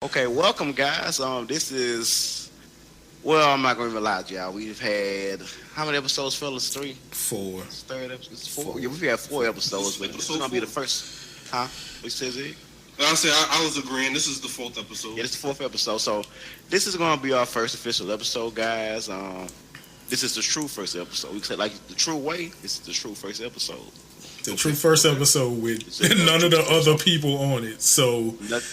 Okay, welcome guys. This is well, I'm not gonna even lie to y'all. We've had how many episodes, fellas? Three? Four. It's third episode. It's four. Four. Yeah, we've had four This episodes, is but this is episode gonna be four. the first. Huh? What says it? Like I said, I was agreeing. This is the fourth episode. Yeah, this is the fourth episode. So this is gonna be our first official episode, guys. This is the true first episode. We said like the true way. This is the true first episode. The true first episode with none of the other people on it. So Not-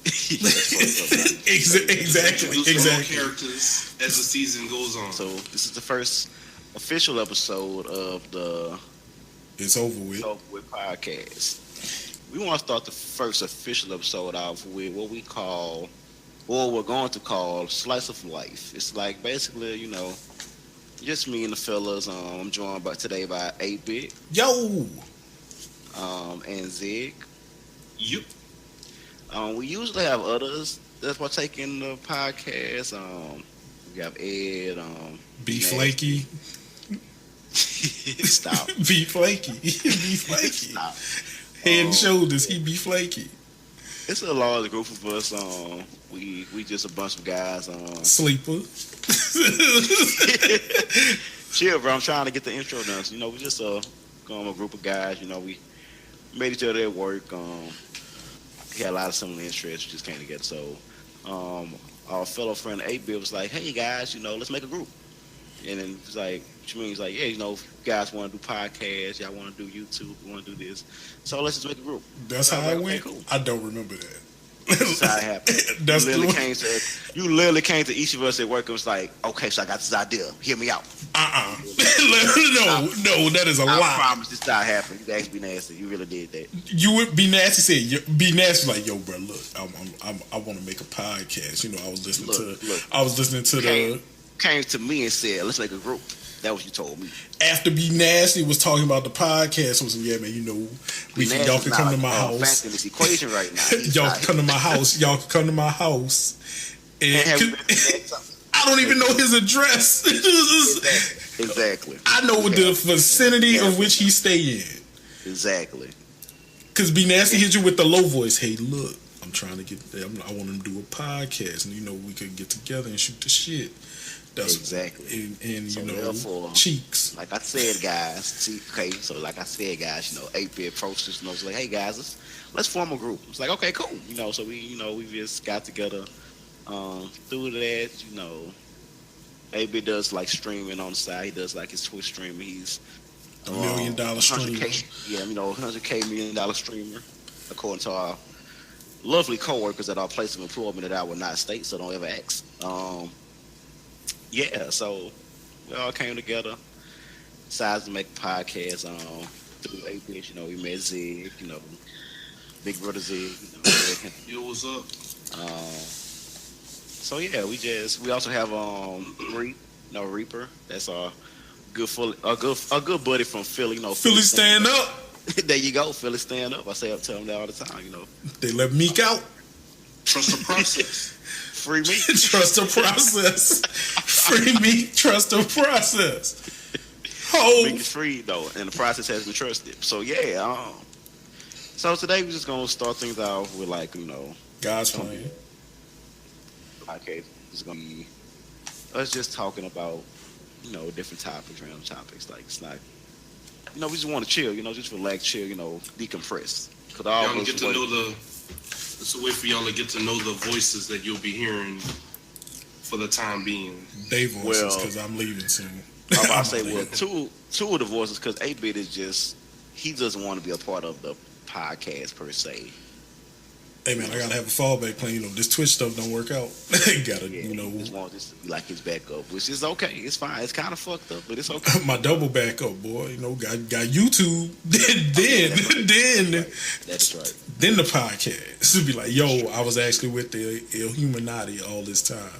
exactly, Introduce more exactly. characters as the season goes on. So this is the first official episode of the It's over with. Over with podcast. We want to start the first official episode off with what we call, or we're going to call, Slice of Life. It's like basically, just me and the fellas. I'm joined today by 8-Bit Yo, and Zig. Yep. We usually have others that partake in the podcast. We have Ed. be flaky, Stop. be flaky, be flaky. Stop. Head and shoulders, he be flaky. It's a large group of us. We just a bunch of guys. Sleeper. Chill, bro. I'm trying to get the intro done. So, we just a group of guys. We made each other at work. We had a lot of similar interests. We just came together. So, our fellow friend 8-Bit was like, "Hey guys, let's make a group." And then it's like, what you mean? He's like, "Yeah, if you guys want to do podcasts, y'all want to do YouTube, we want to do this. So let's just make a group." That's how I was I like, went. okay, cool. I don't remember that. That's how it happened. That's you, the literally came to each of us at work and was like, "Okay, so I got this idea. Hear me out." No, that is a I lie. promise this not happened. You guys be nasty. You really did that. You would be nasty. Said be nasty. Like, yo, bro, look, I want to make a podcast. I was listening to the Came to me and said, "Let's make a group." That was what you told me. after Be Nasty was talking about the podcast. Was yeah, man, y'all can come to my house. Facting this equation right now. Y'all can come to my house. Y'all can come to my house. And I don't even know his address. Exactly. I know the vicinity of which he stay in. Exactly. Cause Be Nasty hit you with the low voice. Hey, look, I'm trying to get there. I want him to do a podcast, and we could get together and shoot the shit. That's Exactly. And So therefore, cheeks. like I said, guys. So like I said, guys, 8-Bit approached us and was like, "Hey guys, let's form a group." It's like, okay, cool. So we just got together. Through that, 8-Bit does like streaming on the side. He does like his Twitch streaming. He's $1 million streamer. 100K, yeah, $100K $1 million streamer, according to our lovely coworkers at our place of employment that I will not state, so don't ever ask. Yeah, so we all came together, decided to make a podcast. Through 8-Bit, we met Zig, Big Brother Zig. Yo, what's up? So yeah, we also have Reaper. That's our a good buddy from Philly. Philly stand up. There you go, Philly stand up. I tell him that all the time. They let Meek out. Trust the process. Free me. Trust the process. Free me. Trust the process. Oh, Meek is free though, and the process has been trusted. So yeah. So today we're just gonna start things off with God's plan. Okay, it's gonna be us just talking about different topics, random topics. Like it's not, we just want to chill, just relax, chill, decompress. Cause all Y'all of can us get to work- know it's a way for y'all to get to know the voices that you'll be hearing for the time being. They voices, Well, because I'm leaving soon. I'm about to say, well, two of the voices, because 8-Bit is just he doesn't want to be a part of the podcast per se. Hey man, I gotta have a fallback plan. This Twitch stuff don't work out. Gotta, He just wants this to be like his backup, which is okay. It's fine. It's kind of fucked up, but it's okay. my double backup, boy. Got YouTube. Then That's right. then the podcast. It'd be like, yo, I was actually with the Illuminati all this time.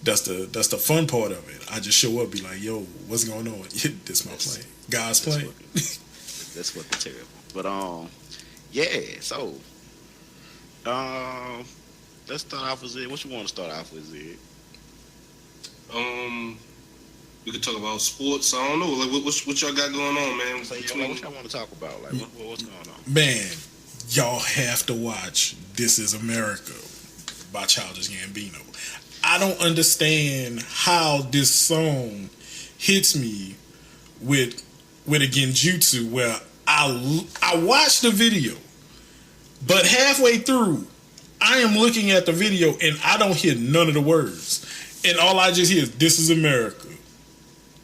That's the fun part of it. I just show up, be like, yo, what's going on? This my plan. God's plan. That's fucking terrible. But yeah. So let's start off with Zed. What you want to start off with, Zed? We could talk about sports. I don't know. Like, what y'all got going on, man? So, what y'all want to talk about? Like, what's going on? Man, y'all have to watch This Is America. by Childish Gambino. I don't understand how this song hits me with a genjutsu where I watched the video, but halfway through, I am looking at the video and I don't hear none of the words. And all I just hear is, "This is America."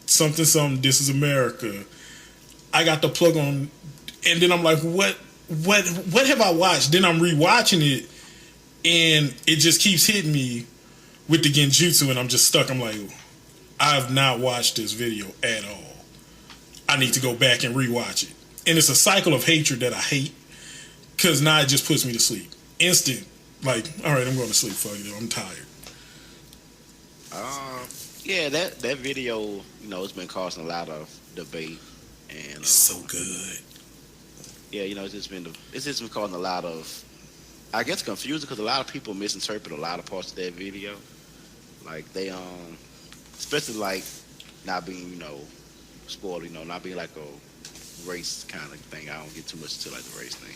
Something, something, "This is America." I got the plug on, and then I'm like, what have I watched? Then I'm rewatching it, and it just keeps hitting me with the genjutsu, and I'm just stuck. I'm like, I have not watched this video at all. I need to go back and rewatch it. And it's a cycle of hatred that I hate, because now it just puts me to sleep. Instant, like, all right, I'm going to sleep, fuck it, I'm tired. Yeah, that video, you know, it's been causing a lot of debate, and It's so good. yeah, you know, it's just been causing a lot of, I guess, confusion, because a lot of people misinterpret a lot of parts of that video. Like they especially like not being, you know, spoiled, you know, not being like a race kind of thing. I don't get too much into like the race thing,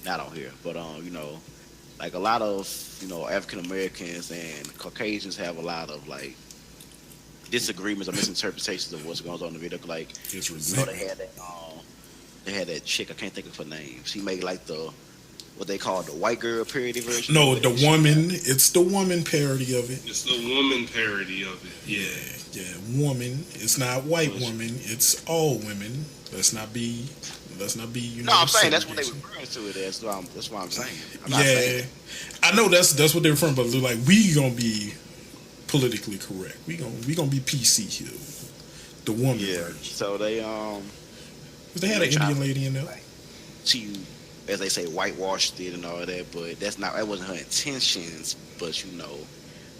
not on here, but you know, like a lot of, you know, African Americans and Caucasians have a lot of like disagreements or misinterpretations of what's going on in the video. Like, It's you know, resentment. they had that chick, I can't think of her name. She made like what they call the white girl parody version. No, the woman. It's the woman parody of it. It's the woman parody of it. Yeah. Yeah, woman. It's not white woman. It's all women. Let's not be. You know. No, I'm saying that's what they referring to it as. That's what I'm saying. I'm not Yeah, saying. I know that's what they're referring. But they're like, we gonna be politically correct. We gonna be PC here. The woman. Yeah. version. So they 'Cause they had an they try- Indian lady in there. she, as they say, whitewashed it and all that, but that wasn't her intentions. But you know,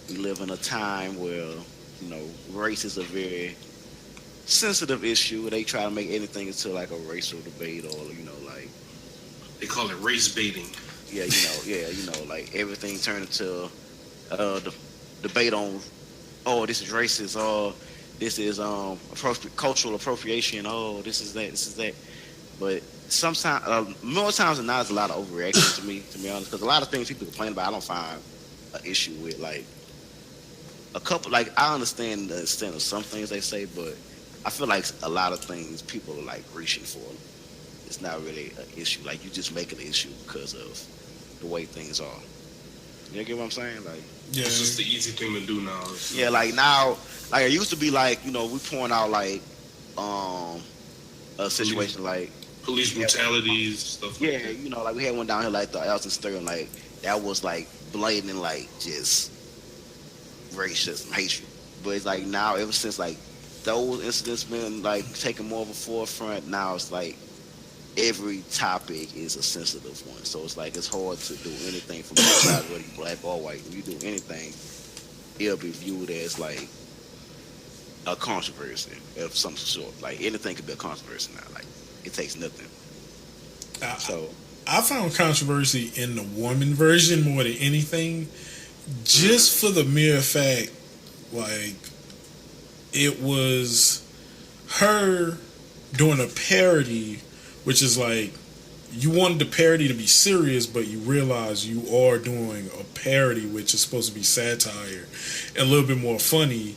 we live in a time where, you know, race is a very sensitive issue. They try to make anything into like a racial debate, or, you know, like, They call it race baiting. you know, like everything turned into the debate on, oh, this is racist, oh, this is cultural appropriation, oh, this is that. But sometimes, more times than not, it's a lot of overreaction to me, to be honest, because a lot of things people complain about, I don't find an issue with. Like a couple, like I understand the extent of some things they say, but I feel like a lot of things people are like reaching for. It's not really an issue. Like you just make it an issue because of the way things are. You get what I'm saying? Like, Yeah, It's just the easy thing to do now. yeah, like now, like it used to be like, you know, we point out like a situation like, Police brutalities, stuff like yeah, that. you know, like we had one down here like the Alton Sterling, like that was like blatant, like just racism, hatred. But it's like now, ever since like those incidents been like taking more of a forefront, now it's like every topic is a sensitive one. So it's like it's hard to do anything from both sides, whether you black or white. When you do anything, it'll be viewed as like a controversy of some sort. Like anything could be a controversy now. Like it takes nothing. So I found controversy in the woman version more than anything, just for the mere fact, like, it was her doing a parody, which is like, you wanted the parody to be serious, but you realize you are doing a parody, which is supposed to be satire and a little bit more funny.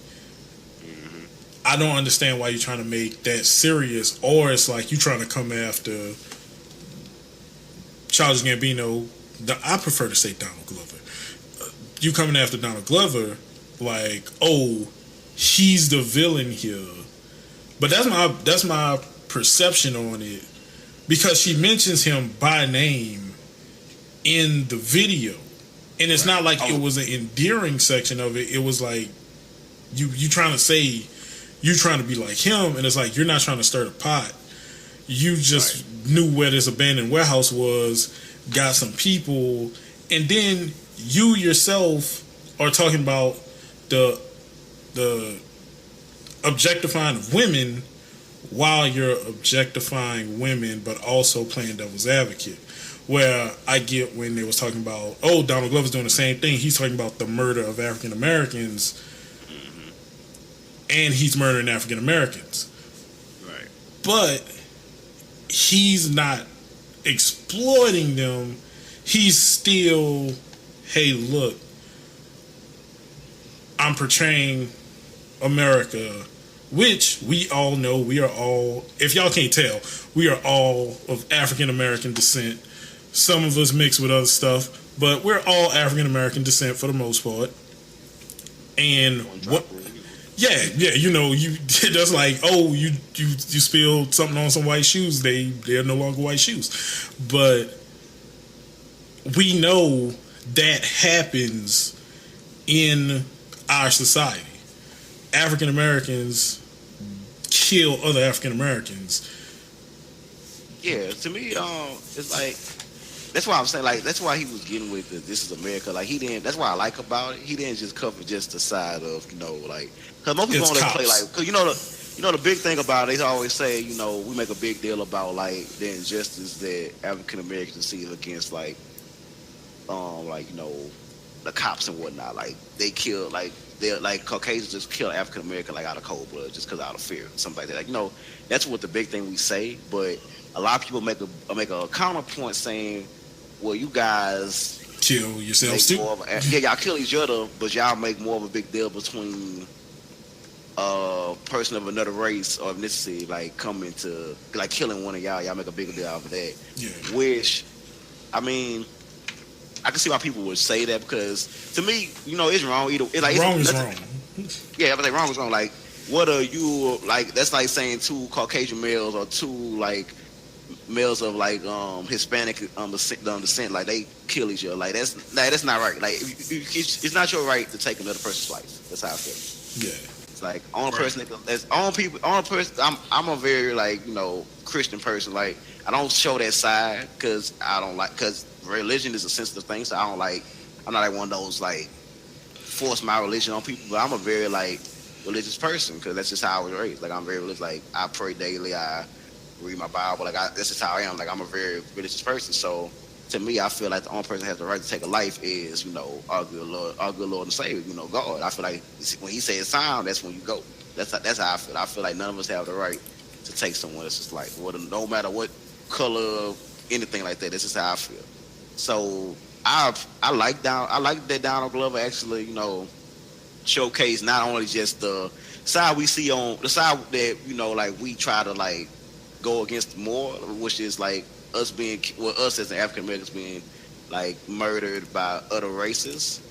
I don't understand why you're trying to make that serious, or it's like you trying to come after Childish Gambino. I prefer to say Donald Glover. You coming after Donald Glover, like, oh, he's the villain here. But that's my perception on it, because she mentions him by name in the video, and it's not like it was an endearing section of it. It was like you trying to say you trying to be like him, and it's like you're not trying to stir the pot. You just knew where this abandoned warehouse was, got some people, and then you yourself are talking about the objectifying of women while you're objectifying women, but also playing devil's advocate. Where I get when they was talking about, oh, Donald Glover's doing the same thing. He's talking about the murder of African Americans, and he's murdering African Americans. right. But he's not exploiting them. He's still, hey, look, I'm portraying America, which we all know we are all, if y'all can't tell, we are all of African American descent. Some of us mix with other stuff, but we're all African American descent for the most part. And what? Yeah, you know, you that's like, oh, you spilled something on some white shoes. They're no longer white shoes, but we know that happens in our society. African Americans kill other African Americans. Yeah, to me, it's like that's why I'm saying, like, that's why he was getting with the "This Is America." Like, he didn't. That's why I like about it. He didn't just cover just the side of, you know, like, because most people It's only play cops. like, because you know the big thing about it. They always say, you know, we make a big deal about like the injustice that African Americans see against like you know, the cops and whatnot. Like they kill like they're like Caucasians just kill African American like out of cold blood just because out of fear, something like that. Like, you know, that's what the big thing we say, but a lot of people make a counterpoint saying, well, you guys Kill yourselves make too. more of yeah, y'all kill each other, but y'all make more of a big deal between a person of another race or ethnicity like coming to like killing one of y'all. Y'all make a bigger deal out of that. Yeah. Which, I mean, I can see why people would say that, because to me, you know, it's wrong. Either it's like Wrong it's, is wrong. Yeah, but like wrong is wrong. Like, what are you like? That's like saying two Caucasian males or two like males of like Hispanic descent, like they kill each other. Like that's not right. Like it's not your right to take another person's life. That's how I feel. Yeah. It's like only person that's only person. I'm a very like, you know, Christian person. Like, I don't show that side because I don't like, because religion is a sensitive thing. So I'm not like one of those like force my religion on people. But I'm a very like religious person because that's just how I was raised. Like, I'm very religious. Like, I pray daily. I read my Bible. Like, that's just how I am. Like, I'm a very religious person. So to me, I feel like the only person that has the right to take a life is, you know, our good Lord and Savior, you know, God. I feel like when He says sound, that's when you go. That's how I feel. I feel like none of us have the right to take someone else's life, no matter what color, anything like that. That's just how I feel. So I like that Donald Glover actually, you know, showcase not only just the side we see on the side that, you know, like we try to like go against more, which is like us as African Americans being like murdered by other races.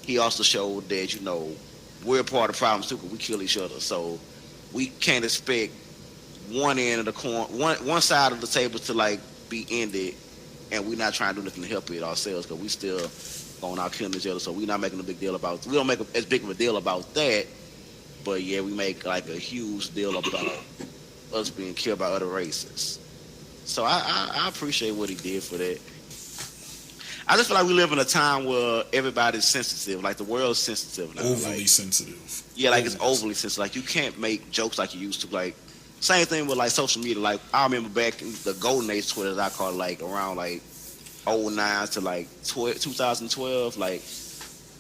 He also showed that, you know, we're part of the problem too, because we kill each other. So we can't expect one end of the coin, one side of the table to like be ended, and we're not trying to do nothing to help it ourselves, because we still going out killing each other. So we're not making a big deal about. We don't make as big of a deal about that, but yeah, we make like a huge deal about us being killed by other races. So I appreciate what he did for that. I just feel like we live in a time where everybody's sensitive. Like, the world's sensitive now. Overly like, sensitive. yeah, like it's overly sensitive. Like, you can't make jokes like you used to. Like, same thing with like social media. Like, I remember back in the golden age Twitter, as I call it, like around like '09 to like 2012. Like,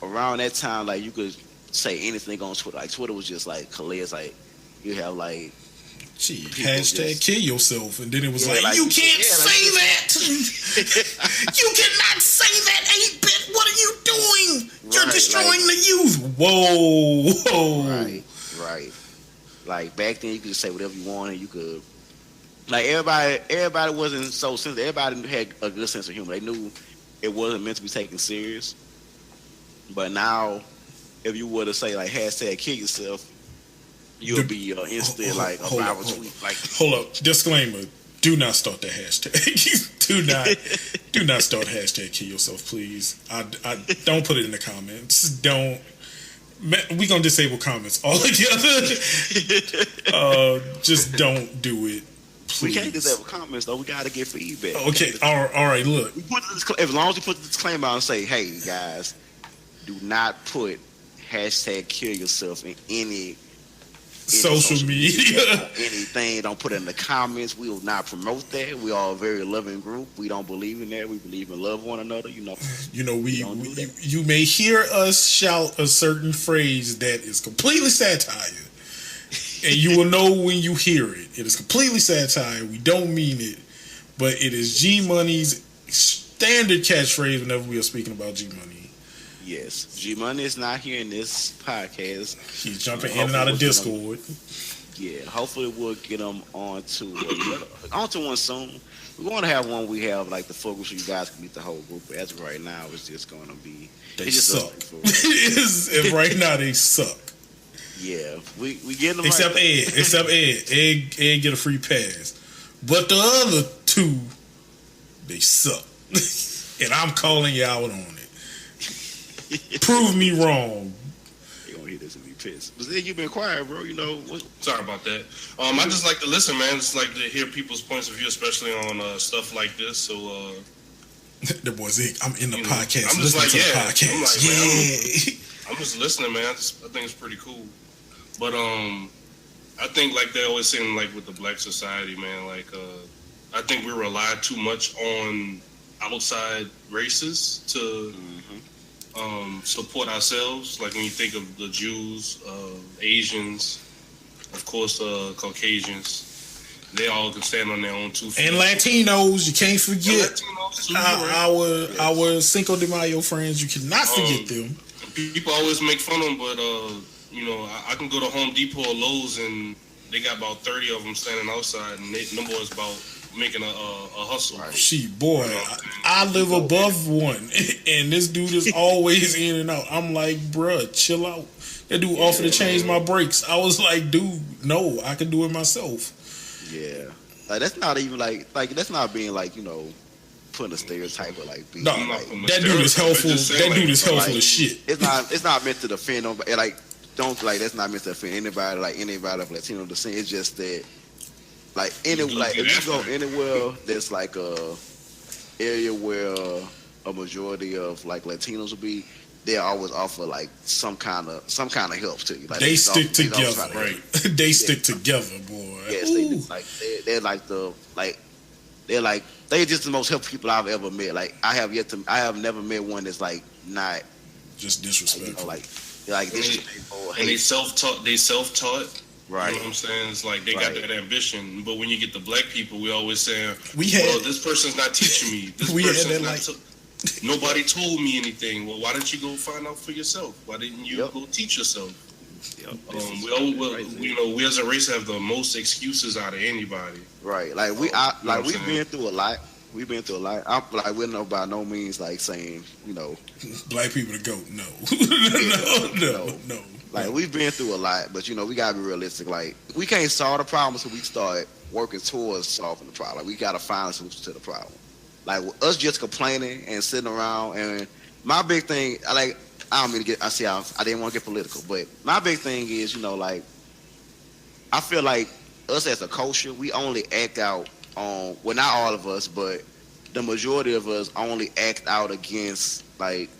around that time, like you could say anything on Twitter. Like, Twitter was just like hilarious. Like, you have like Gee, people hashtag just, kill yourself, and then it was yeah, like, like, you can't yeah, say that. You cannot say that, 8-bit. What are you doing? You're Right, destroying like, the youth. Whoa. right. Like, back then, you could just say whatever you wanted. You could, like, everybody wasn't so sensitive. Everybody had a good sense of humor. They knew it wasn't meant to be taken serious. But now, if you were to say like hashtag kill yourself, you'll be instant like a viral tweet. Like, Hold up. Disclaimer. Do not start the hashtag. do not start hashtag kill yourself, please. I don't put it in the comments. Don't. We gonna disable comments altogether. Just don't do it. Please. we can't disable comments though. We gotta get feedback. Okay. All right. Look. As long as we put the disclaimer out and say, hey guys, do not put hashtag kill yourself in any Social media. anything. Don't put it in the comments. We will not promote that. We are a very loving group. We don't believe in that. We believe in love one another. You know, You may hear us shout a certain phrase that is completely satire, and you will know when you hear it. It is completely satire. We don't mean it, but it is G Money's standard catchphrase whenever we are speaking about G Money. Yes, G Money is not here in this podcast. He's jumping in and Hopefully out of we'll get him- Discord. Yeah, hopefully we'll get them onto one soon. We're going to have one. We have like the full group, so you guys can meet the whole group. But as of right now, it's just going to be. They it's just us suck. three And right now they suck. Yeah, we get them. Except right. Ed. Except Ed. Ed get a free pass. But the other two, they suck. And I'm calling you out on it. Prove me wrong. They gonna hear this and be pissed. But then you've been quiet, bro. You know what? Sorry about that. I just like to listen, man. Just like to hear people's points of view, especially on stuff like this. So, The boy Zeke, I'm in the You know, podcast. I'm just Listen like, to the yeah. podcast. I'm like, man, yeah. I'm just listening, man. I think it's pretty cool. But I think like they always saying like with the black society, man. Like I think we rely too much on outside races to support ourselves. Like when you think of the Jews, Asians, of course, Caucasians, they all can stand on their own 2 feet. And Latinos, you can't forget. Latinos too, right? Our Cinco de Mayo friends, you cannot forget them. People always make fun of them, but you know, I can go to Home Depot or Lowe's and they got about 30 of them standing outside, and them boys about making a hustle. Right. Shit, boy, I live above one, and this dude is always in and out. I'm like, bruh, chill out. That dude offered to change my brakes. I was like, dude, no, I can do it myself. Yeah, like that's not even like that's not being like putting a stereotype or like being No, I'm not like, putting that dude is stereotype, helpful. but just saying, That dude like, is helpful like, as shit. it's not meant to offend nobody. Like that's not meant to offend anybody. Like anybody of Latino descent. It's just that like if you go anywhere that's like a area where a majority of like Latinos will be, they always offer like some kind of help to you. Like They just stick always try together, to help. right? They stick together, boy. Yes, they do. Ooh. Like they're just the most helpful people I've ever met. Like I have never met one that's like not Just like, disrespectful. like disrespectful. And they self-taught. Right. You know what I'm saying? It's like they got Right. that ambition. But when you get the black people, we always saying, We had- well, this person's not teaching me. This We had person's that, not like- nobody told me anything. Well, why didn't you go find out for yourself? Why didn't you Yep. go teach yourself? Yep. We as a race have the most excuses out of anybody. Right. Like You know what I'm we've saying? been through a lot. We've been through a lot. I'm like we're no by no means like saying Black people to go. No. No. like we've been through a lot, but we gotta be realistic. Like we can't solve the problem until we start working towards solving the problem. Like, we gotta find a solution to the problem. Like us just complaining and sitting around. And my big thing, I don't mean to get. I didn't want to get political, but my big thing is like I feel like us as a culture, we only act out on not all of us, but the majority of us only act out against like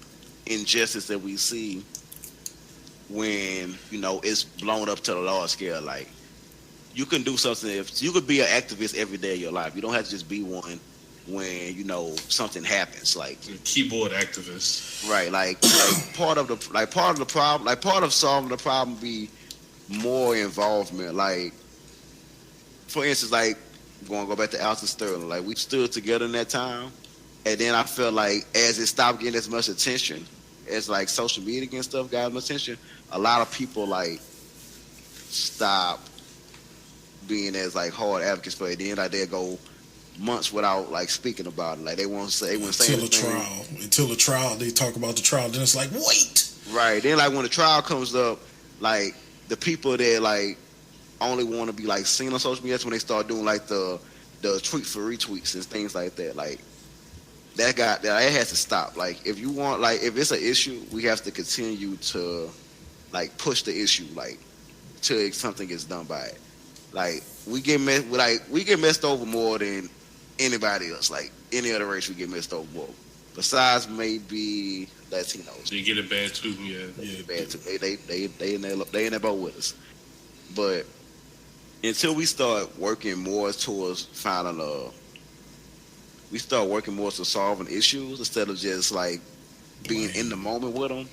injustice that we see when it's blown up to the large scale. Like you can do something if you could be an activist every day of your life. You don't have to just be one when something happens. Like Keyboard activists. right, like part of the problem, like part of solving the problem be more involvement. Like for instance, like going to go back to Alton Sterling. Like we stood together in that time, and then I felt like as it stopped getting as much attention, as like social media and stuff got as much attention, a lot of people like stopped being as like hard advocates for it. Then like they go months without like speaking about it. Like they won't say Until the trial, they talk about the trial. Then it's like, wait. Right. Then like when the trial comes up, like the people that like only want to be like seen on social media, that's when they start doing like the tweet for retweets and things like that. Like that has to stop. Like if you want, like if it's an issue, we have to continue to like push the issue like till something gets done by it. Like we get messed over more than anybody else. Like any other race, we get messed over more. Besides maybe Latinos. They get it bad too, yeah. Bad too. They in that boat with us. But until we start working more towards we start working more to solving issues instead of just like being in the moment with them,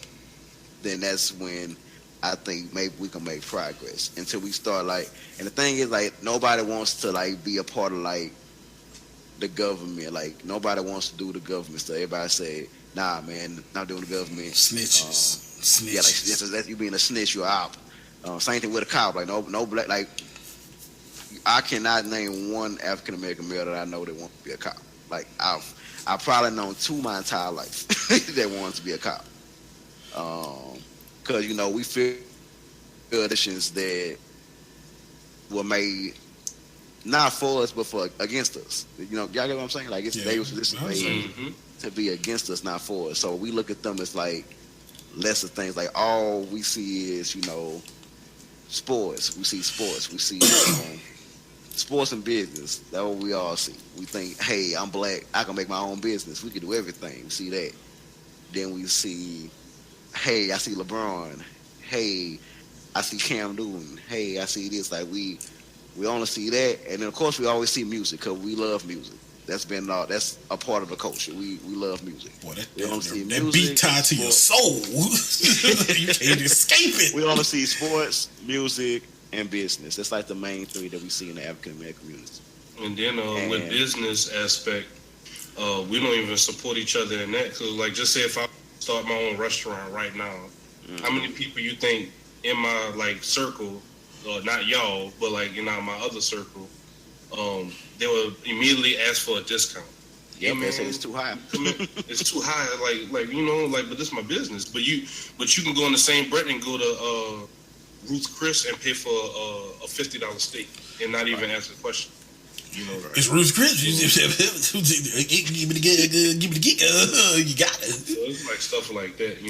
then that's when I think maybe we can make progress. Until we start like, and the thing is like nobody wants to like be a part of like the government. Like nobody wants to do the government stuff. Everybody say, "Nah, man, not doing the government." Snitches. Yeah, like that's you being a snitch, you're out. Same thing with a cop. Like no black. Like I cannot name one African American male that I know that wants to be a cop. Like I've probably known two my entire life that wants to be a cop. Because we feel traditions that were made not for us but for against us. Y'all get what I'm saying? Like they was this made to be against us, not for us. So we look at them as like lesser things. Like all we see is sports. We see sports. We see sports and business. That's what we all see. We think, hey, I'm black. I can make my own business. We can do everything. We see that. Then we see, hey, I see LeBron. Hey, I see Cam Newton. Hey, I see this. Like we only see that, and then of course we always see music because we love music. That's a part of the culture. We love music. Boy, that beat tied to your soul. You can't escape it. We only see sports, music, and business. That's like the main three that we see in the African American community. And then with business aspect, we don't even support each other in that. Cause like just say if I start my own restaurant right now, how many people you think in my like circle, not y'all, but like my other circle, they will immediately ask for a discount. Yeah, man, say it's too high. It's too high. But this is my business. But you can go in the same bread and go to Ruth Chris and pay for a $50 steak and not even ask a question. It's Ruth Chris. Give me the geek. You got it. So it's like stuff like that.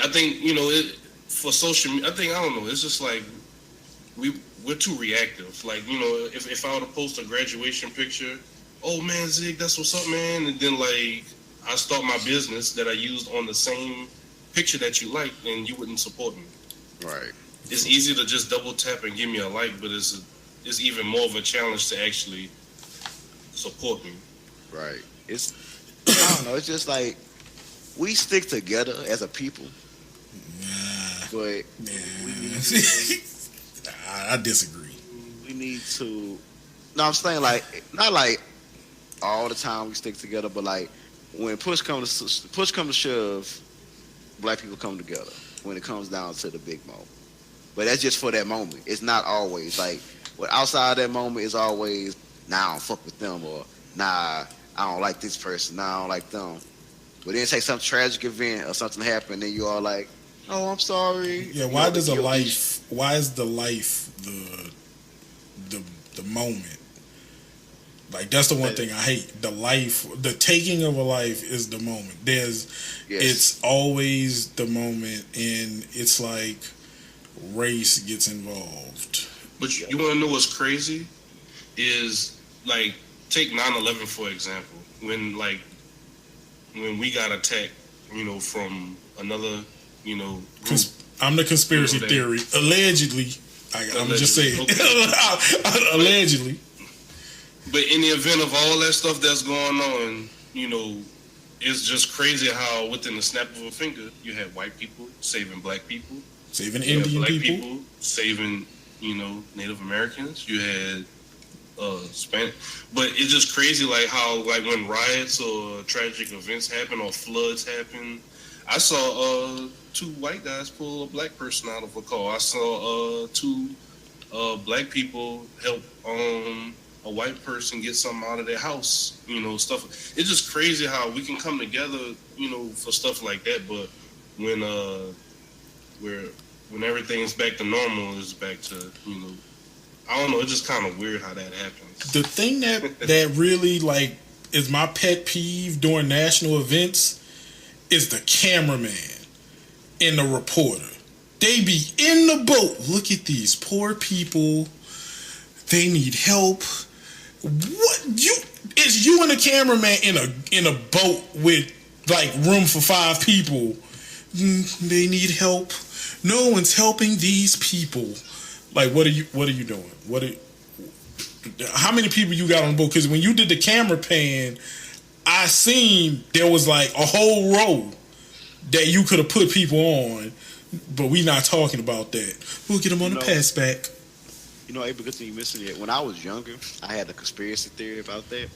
I think for social media. I don't know. It's just like we're too reactive. Like if I were to post a graduation picture, oh man, Zig, that's what's up, man, and then like I start my business that I used on the same picture that you like, and you wouldn't support me. Right. It's easy to just double tap and give me a like, but it's even more of a challenge to actually support me. Right. I don't know. It's just like we stick together as a people, but I disagree. We need to. No, I'm saying like not like all the time we stick together, but like when push comes to shove, black people come together when it comes down to the big moment. But that's just for that moment. It's not always like outside that moment is always I don't fuck with them, or I don't like this person, I don't like them. But then say some tragic event or something happen, then you all like, oh, I'm sorry. Yeah, why is the life the moment? Like that's the one thing I hate. The taking of a life is the moment. It's always the moment, and it's like race gets involved. But you want to know what's crazy? Is like take 9/11 for example. When we got attacked, from another, group. I'm the conspiracy theory. Allegedly. I'm just saying. Okay. Allegedly. But in the event of all that stuff that's going on, it's just crazy how within the snap of a finger, you had white people saving black people. Saving Indian people. Saving, Native Americans. You had Spanish. But it's just crazy like how like when riots or tragic events happen or floods happen. I saw two white guys pull a black person out of a car. I saw two black people help a white person get something out of their house, stuff. It's just crazy how we can come together, for stuff like that. But when everything's back to normal, it's back to, I don't know. It's just kind of weird how that happens. The thing that really like is my pet peeve during national events is the cameraman and the reporter. They be in the boat. Look at these poor people. They need help. It's you and the cameraman in a boat with like room for 5 people. They need help. No one's helping these people. Like what are you doing? How many people you got on the boat? Because when you did the camera pan, I seen there was like a whole row that you could have put people on, but we not talking about that. We'll get them on the pass back. You know, because you missing it. When I was younger, I had a conspiracy theory about that.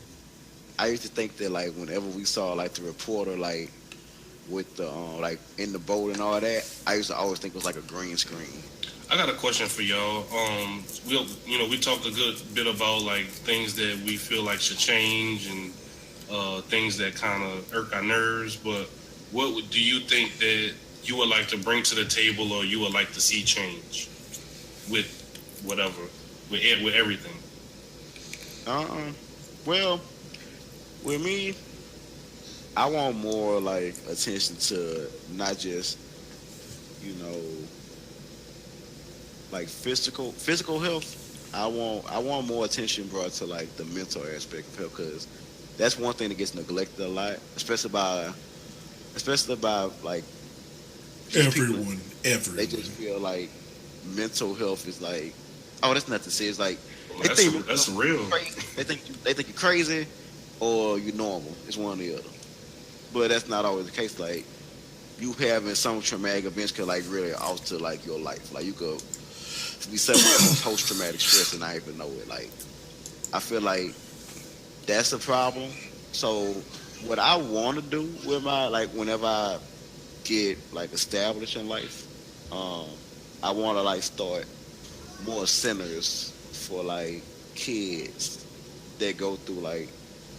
I used to think that like whenever we saw like the reporter like with the like in the boat and all that, I used to always think it was like a green screen. I got a question for y'all. We talked a good bit about like things that we feel like should change and things that kind of irk our nerves. But do you think that you would like to bring to the table, or you would like to see change with whatever, with everything? Well, with me, I want more like attention to not just you know like physical health. I want more attention brought to like the mental aspect of health because that's one thing that gets neglected a lot, especially by like just people. Everyone. They just feel like mental health is like, oh, that's nothing serious. Like they That's think that's real. they think you're crazy or you're normal. It's one or the other. But that's not always the case. Like you having some traumatic events could like really alter like your life. Like you could be suffering from post traumatic stress and not even know it. Like I feel like that's a problem. So what I want to do with my like whenever I get like established in life, I want to like start more centers for like kids that go through like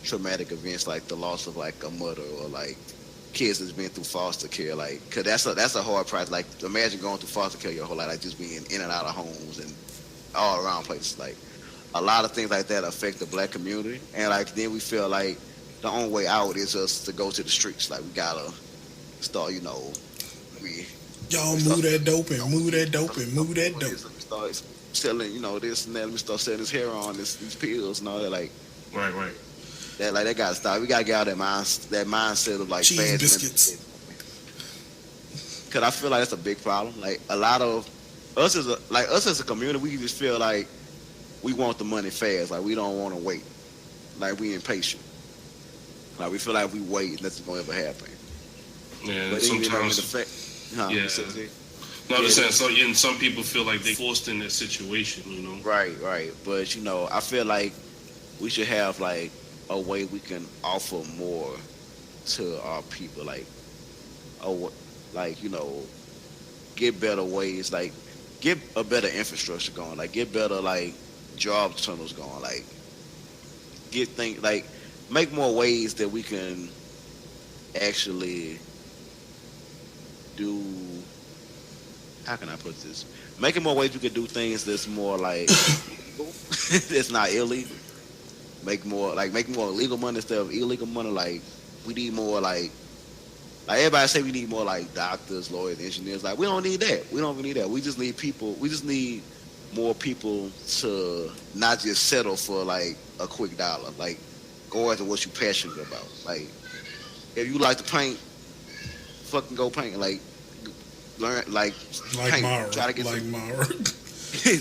traumatic events like the loss of like a mother or like kids that's been through foster care, like because that's a hard process. Like imagine going through foster care your whole life, like just being in and out of homes and all around places. Like a lot of things like that affect the black community, and like then we feel like the only way out is us to go to the streets. Like we gotta start, Y'all move that dope and move that dope and move that dope. start selling, this and that. Let me start selling this heroin, these pills and all that. Like Right. that gotta stop. We gotta get out of that mindset of like Cheese fast biscuits. Because I feel like that's a big problem. Like a lot of us as a community, we just feel like we want the money fast. Like we don't want to wait. Like we impatient. Like we feel like if we wait, nothing's gonna ever happen. Yeah, But sometimes. yeah. No, I'm just saying. So, and some people feel like they forced in that situation. Right. But I feel like we should have like a way we can offer more to our people. Get better ways. Like get a better infrastructure going. Like get better like job tunnels going. Like get things like make more ways that we can actually do. How can I put this? Making more ways we could do things that's more like it's not illegal. Make more illegal money instead of illegal money. Like we need more like everybody say we need more like doctors, lawyers, engineers. Like we don't need that. We don't even need that. We just need people. We just need more people to not just settle for like a quick dollar. Like go after what you're passionate about. Like if you like to paint, fucking go paint. Like learn like paint. Mara. Try to get Mara.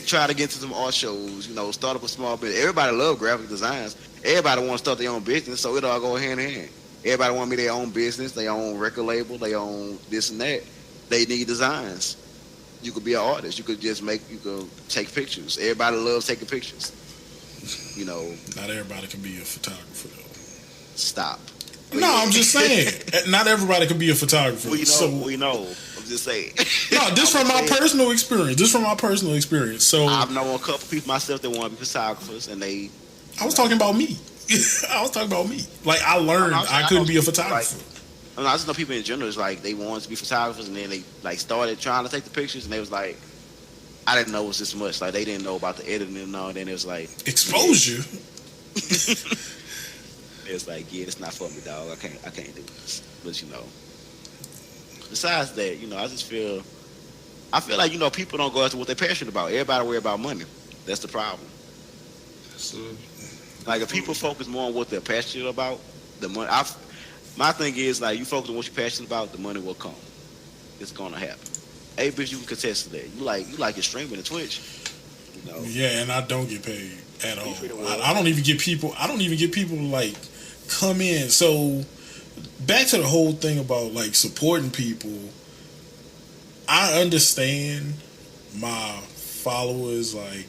try to get to some art shows, start up a small business. Everybody love graphic designs. Everybody want to start their own business, so it all go hand in hand. Everybody want to be their own business, their own record label, their own this and that. They need designs. You could be an artist. You could take pictures. Everybody loves taking pictures. Not everybody can be a photographer though. Stop. No, I'm just saying. Not everybody can be a photographer. We know. I'm just saying. No, this from my personal experience. So I've known a couple people myself that want to be photographers, and they. I was talking about me. Like I learned I couldn't be a photographer. I just know people in general is like they wanted to be photographers, and then they like started trying to take the pictures, and they was like, I didn't know it was this much. Like they didn't know about the editing and all. Then it was like exposure. It's like, yeah, it's not for me, dog. I can't do this. But besides that, I feel like people don't go after what they're passionate about. Everybody worry about money. That's the problem. Like if people focus more on what they're passionate about, the money. My thing is like you focus on what you're passionate about, the money will come. It's gonna happen. Hey, bitch, you can contest to that. You like your streaming and Twitch. Yeah, and I don't get paid at all. I don't even get people. To, like come in. So back to the whole thing about like supporting people. I understand my followers like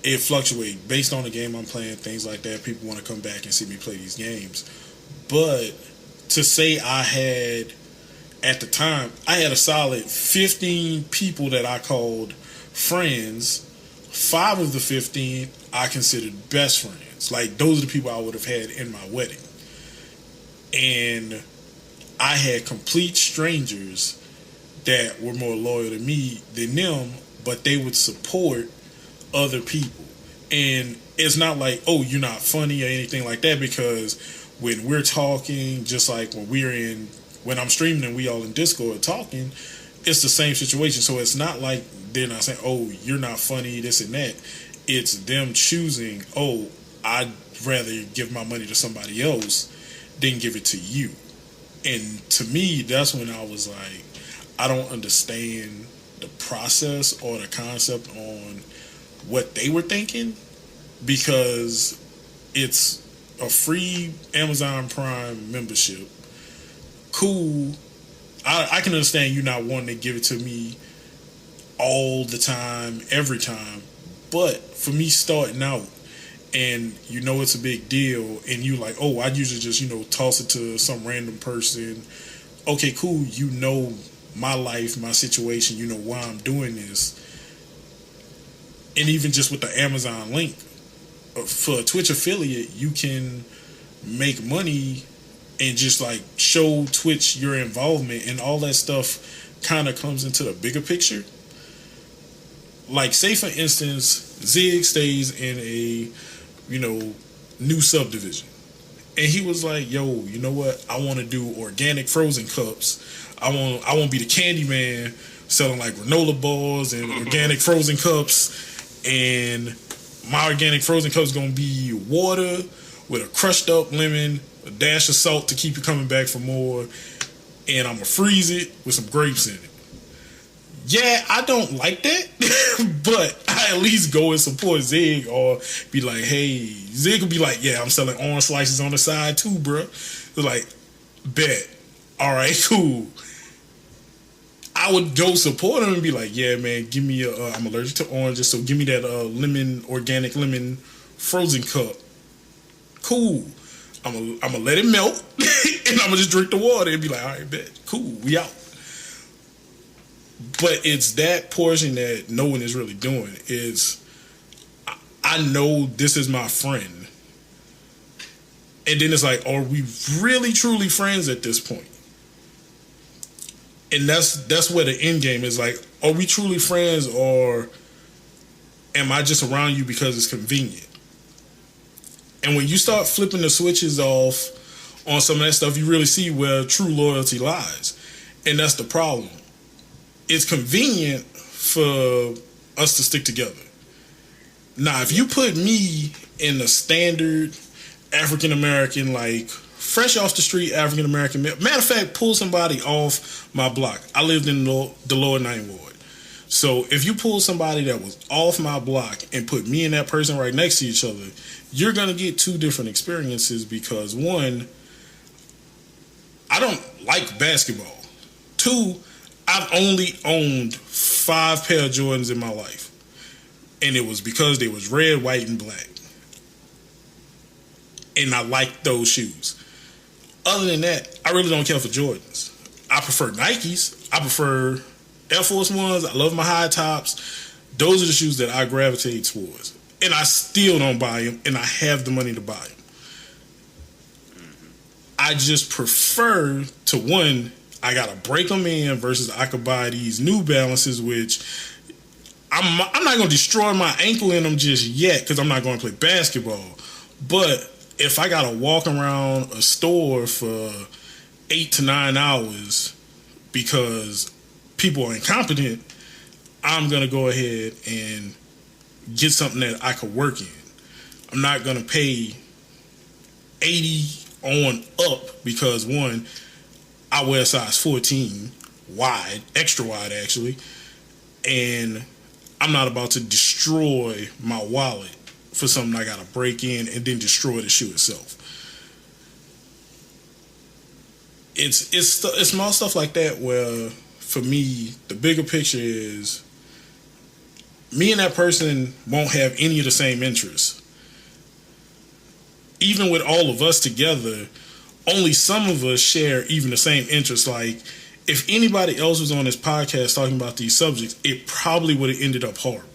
it fluctuates based on the game I'm playing, things like that. People want to come back and see me play these games. But to say at the time, I had a solid 15 people that I called friends. 5 of the 15 I considered best friends. Like, those are the people I would have had in my wedding. And I had complete strangers that were more loyal to me than them, but they would support other people. And it's not like, oh, you're not funny or anything like that, because when we're talking, just like when I'm streaming and we all in Discord talking, it's the same situation. So it's not like they're not saying, oh, you're not funny, this and that. It's them choosing, oh, I'd rather give my money to somebody else than give it to you. And to me, that's when I was like, I don't understand the process or the concept on what they were thinking, because it's a free Amazon Prime membership. Cool. I can understand you not wanting to give it to me all the time, every time. But for me starting out, and you know it's a big deal, and you like, oh, I usually just, toss it to some random person. Okay, cool. You know my life, my situation, you know why I'm doing this. And even just with the Amazon link, for a Twitch affiliate, you can make money and just like show Twitch your involvement, and all that stuff kind of comes into the bigger picture. Like, say for instance, Zig stays in a, new subdivision. And he was like, yo, you know what? I want to do organic frozen cups. I want to be the candy man selling like granola bars and organic frozen cups. And my organic frozen cups going to be water with a crushed up lemon, a dash of salt to keep you coming back for more. And I'm going to freeze it with some grapes in it. Yeah, I don't like that, but I at least go and support Zig, or be like, hey, Zig will be like, yeah, I'm selling orange slices on the side too, bro. It's like, bet. All right, cool. I would go support him and be like, yeah, man, give me I'm allergic to oranges, so give me that organic lemon frozen cup. Cool. I'm gonna let it melt, and I'm gonna just drink the water and be like, all right, bet. Cool, we out. But it's that portion that no one is really doing. Is I know this is my friend, and then it's like, are we really truly friends at this point? And that's where the end game is. Like, are we truly friends, or am I just around you because it's convenient? And when you start flipping the switches off on some of that stuff, you really see where true loyalty lies. And that's the problem. It's convenient for us to stick together. Now, if you put me in the standard African American, like fresh off the street African American, matter of fact, pull somebody off my block. I lived in the lower 9th ward. So if you pull somebody that was off my block and put me and that person right next to each other, you're going to get two different experiences, because one, I don't like basketball. Two, I've only owned 5 pair of Jordans in my life. And it was because they was red, white, and black. And I liked those shoes. Other than that, I really don't care for Jordans. I prefer Nikes. I prefer Air Force Ones. I love my high tops. Those are the shoes that I gravitate towards. And I still don't buy them, and I have the money to buy them. I just prefer to, one, I gotta break them in, versus I could buy these New Balances, which I'm not gonna destroy my ankle in them just yet, because I'm not gonna play basketball. But if I gotta walk around a store for 8 to 9 hours because people are incompetent, I'm gonna go ahead and get something that I could work in. I'm not gonna pay 80 on up, because one, I wear size 14, wide, extra wide actually, and I'm not about to destroy my wallet for something I gotta break in and then destroy the shoe itself. It's small stuff like that where, for me, the bigger picture is me and that person won't have any of the same interests. Even with all of us together, only some of us share even the same interests. Like, if anybody else was on this podcast talking about these subjects, it probably would have ended up horrible.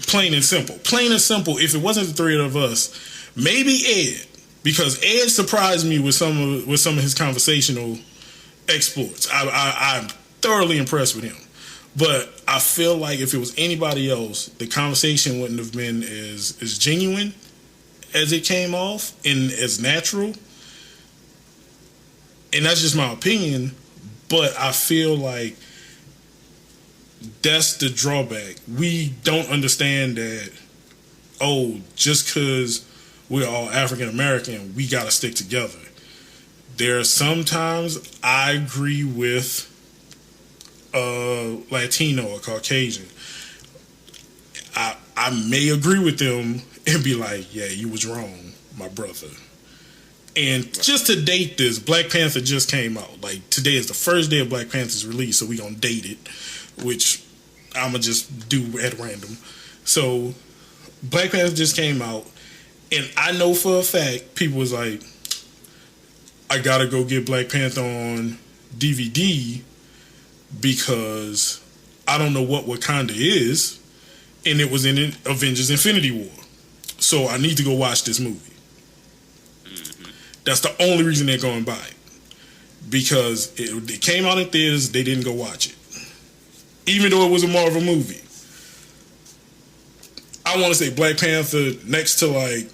Plain and simple. Plain and simple. If it wasn't the three of us, maybe Ed, because Ed surprised me with some of his conversational exploits. I'm thoroughly impressed with him. But I feel like if it was anybody else, the conversation wouldn't have been as genuine as it came off and as natural. And that's just my opinion. But I feel like that's the drawback. We don't understand that, just because we're all African American, we got to stick together. There are sometimes I agree with Latino or Caucasian. I may agree with them and be like, yeah, you was wrong, my brother. And just to date this, Black Panther just came out. Like, today is the first day of Black Panther's release, so we gonna date it, which I'ma just do at random. So Black Panther just came out, and I know for a fact people was like, I gotta go get Black Panther on DVD because I don't know what Wakanda is, and it was in Avengers Infinity War. So I need to go watch this movie. That's the only reason they're going by it. Because it came out in theaters, they didn't go watch it. Even though it was a Marvel movie. I want to say Black Panther, next to like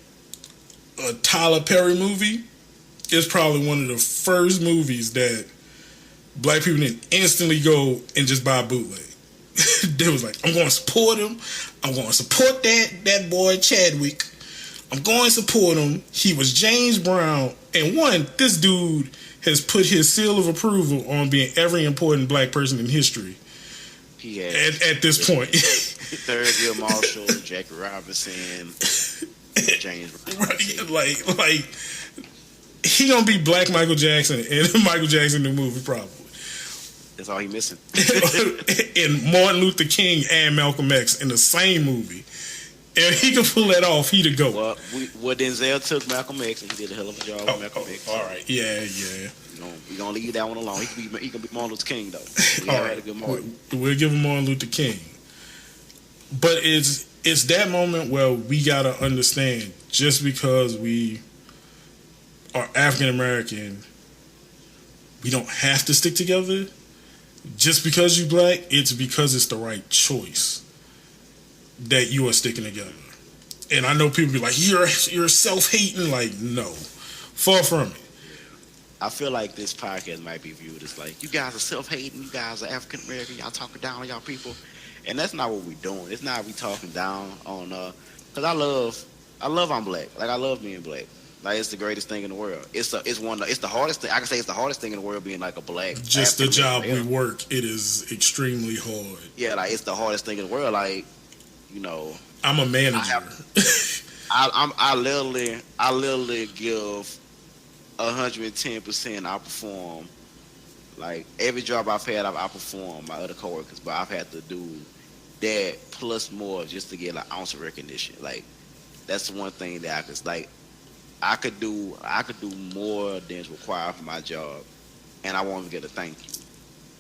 a Tyler Perry movie, is probably one of the first movies that black people didn't instantly go and just buy a bootleg. They was like, I'm going to support him. I'm going to support that boy Chadwick. I'm going to support him. He was James Brown. And this dude has put his seal of approval on being every important black person in history. He has. At this point. Thurgood Marshall, Jackie Robinson, James Brown. Right, like he gonna be Black Michael Jackson in Michael Jackson the movie probably. That's all he missing. And Martin Luther King and Malcolm X in the same movie. If he could pull that off, he'd go. Well, Denzel took Malcolm X and he did a hell of a job with Malcolm X. All right, yeah. We're gonna leave that one alone. He can be Martin Luther King though. All right, we'll give him Martin Luther King. But it's that moment where we gotta understand, just because we are African American, we don't have to stick together. Just because you black, it's because it's the right choice that you are sticking together. And I know people be like, you're self-hating. Like, no, far from it. I feel like this podcast might be viewed as like, you guys are self-hating, you guys are African American, y'all talking down on y'all people, and that's not what we're doing. It's not we talking down on because I love I'm black. Like, I love being black. Like, it's the greatest thing in the world. It's the hardest thing. I can say it's the hardest thing in the world being like a black. Just the job we work, it is extremely hard. Yeah, like, it's the hardest thing in the world. Like, I'm a manager. I literally give 110%. I perform. Like, every job I've had, I've outperformed my other coworkers, but I've had to do that plus more just to get an ounce of recognition. Like, that's the one thing that I could do more than is required for my job, and I won't even get a thank you.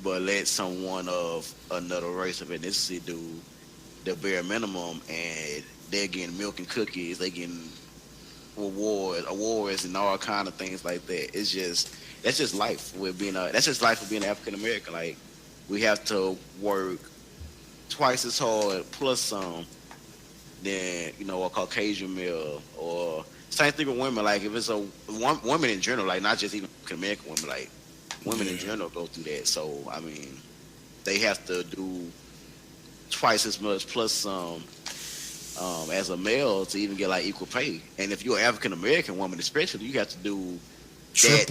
But let someone of another race of ethnicity do the bare minimum, and they're getting milk and cookies, they getting awards and all kind of things like that. That's just life with being African American. Like, we have to work twice as hard plus some than a Caucasian male, or same thing with women. Like, if it's women in general, like, not just even American women, like women in general go through that. So I mean, they have to do twice as much plus some as a male to even get like equal pay. And if you're an African American woman, especially, you have to do that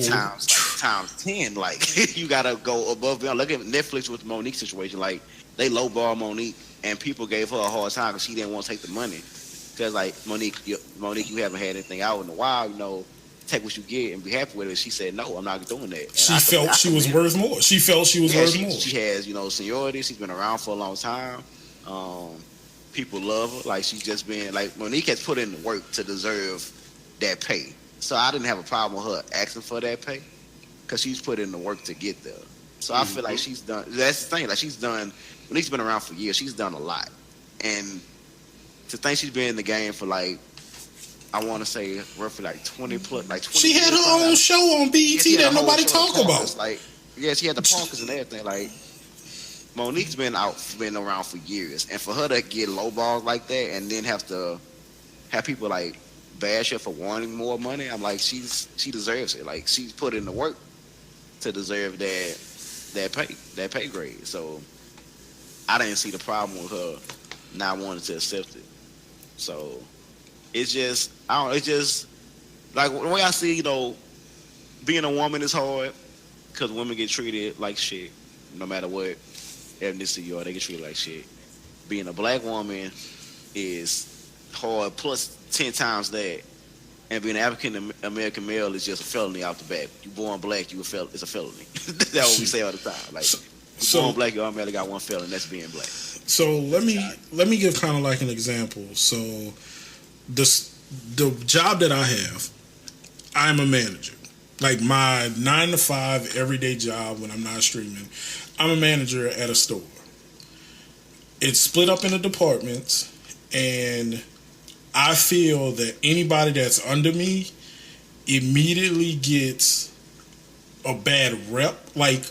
times 10. Like, you gotta go above beyond. Look at Netflix with the Monique situation. Like, they lowball Monique, and people gave her a hard time because she didn't want to take the money. Because, like, Monique, you haven't had anything out in a while. Take what you get and be happy with it. She said, no, I'm not doing that. And she felt she was worth more. She felt she was worth more. She has, seniority. She's been around for a long time. Um, People love her. Like she's just been like Monique has put in the work to deserve that pay. So I didn't have a problem with her asking for that pay because she's put in the work to get there. So I feel like she's done. That's the thing. Like she's done. Monique's been around for years. She's done a lot, and to think she's been in the game for like I want to say roughly like 20 plus, like 20. She had years, her own show on BET she had that a whole nobody show talk of about. Parkers. Like, yeah, she had the Parkers and everything. Like, Monique's been around for years, and for her to get low balls like that, and then have to have people like bash her for wanting more money, I'm like, she deserves it. Like, she's put in the work to deserve that pay grade. So, I didn't see the problem with her not wanting to accept it. So, it's just it's just like the way I see, being a woman is hard because women get treated like shit, no matter what ethnicity you are. They get treated like shit. Being a black woman is hard plus 10 times that, and being an African American male is just a felony out the bat. You born black, it's a felony. That's what we say all the time. Like, you born black, you automatically got one felony. That's being black. So let me give kind of like an example. So the job that I have, I'm a manager. Like my 9 to 5 everyday job when I'm not streaming, I'm a manager at a store. It's split up into departments, and I feel that anybody that's under me immediately gets a bad rep. Like,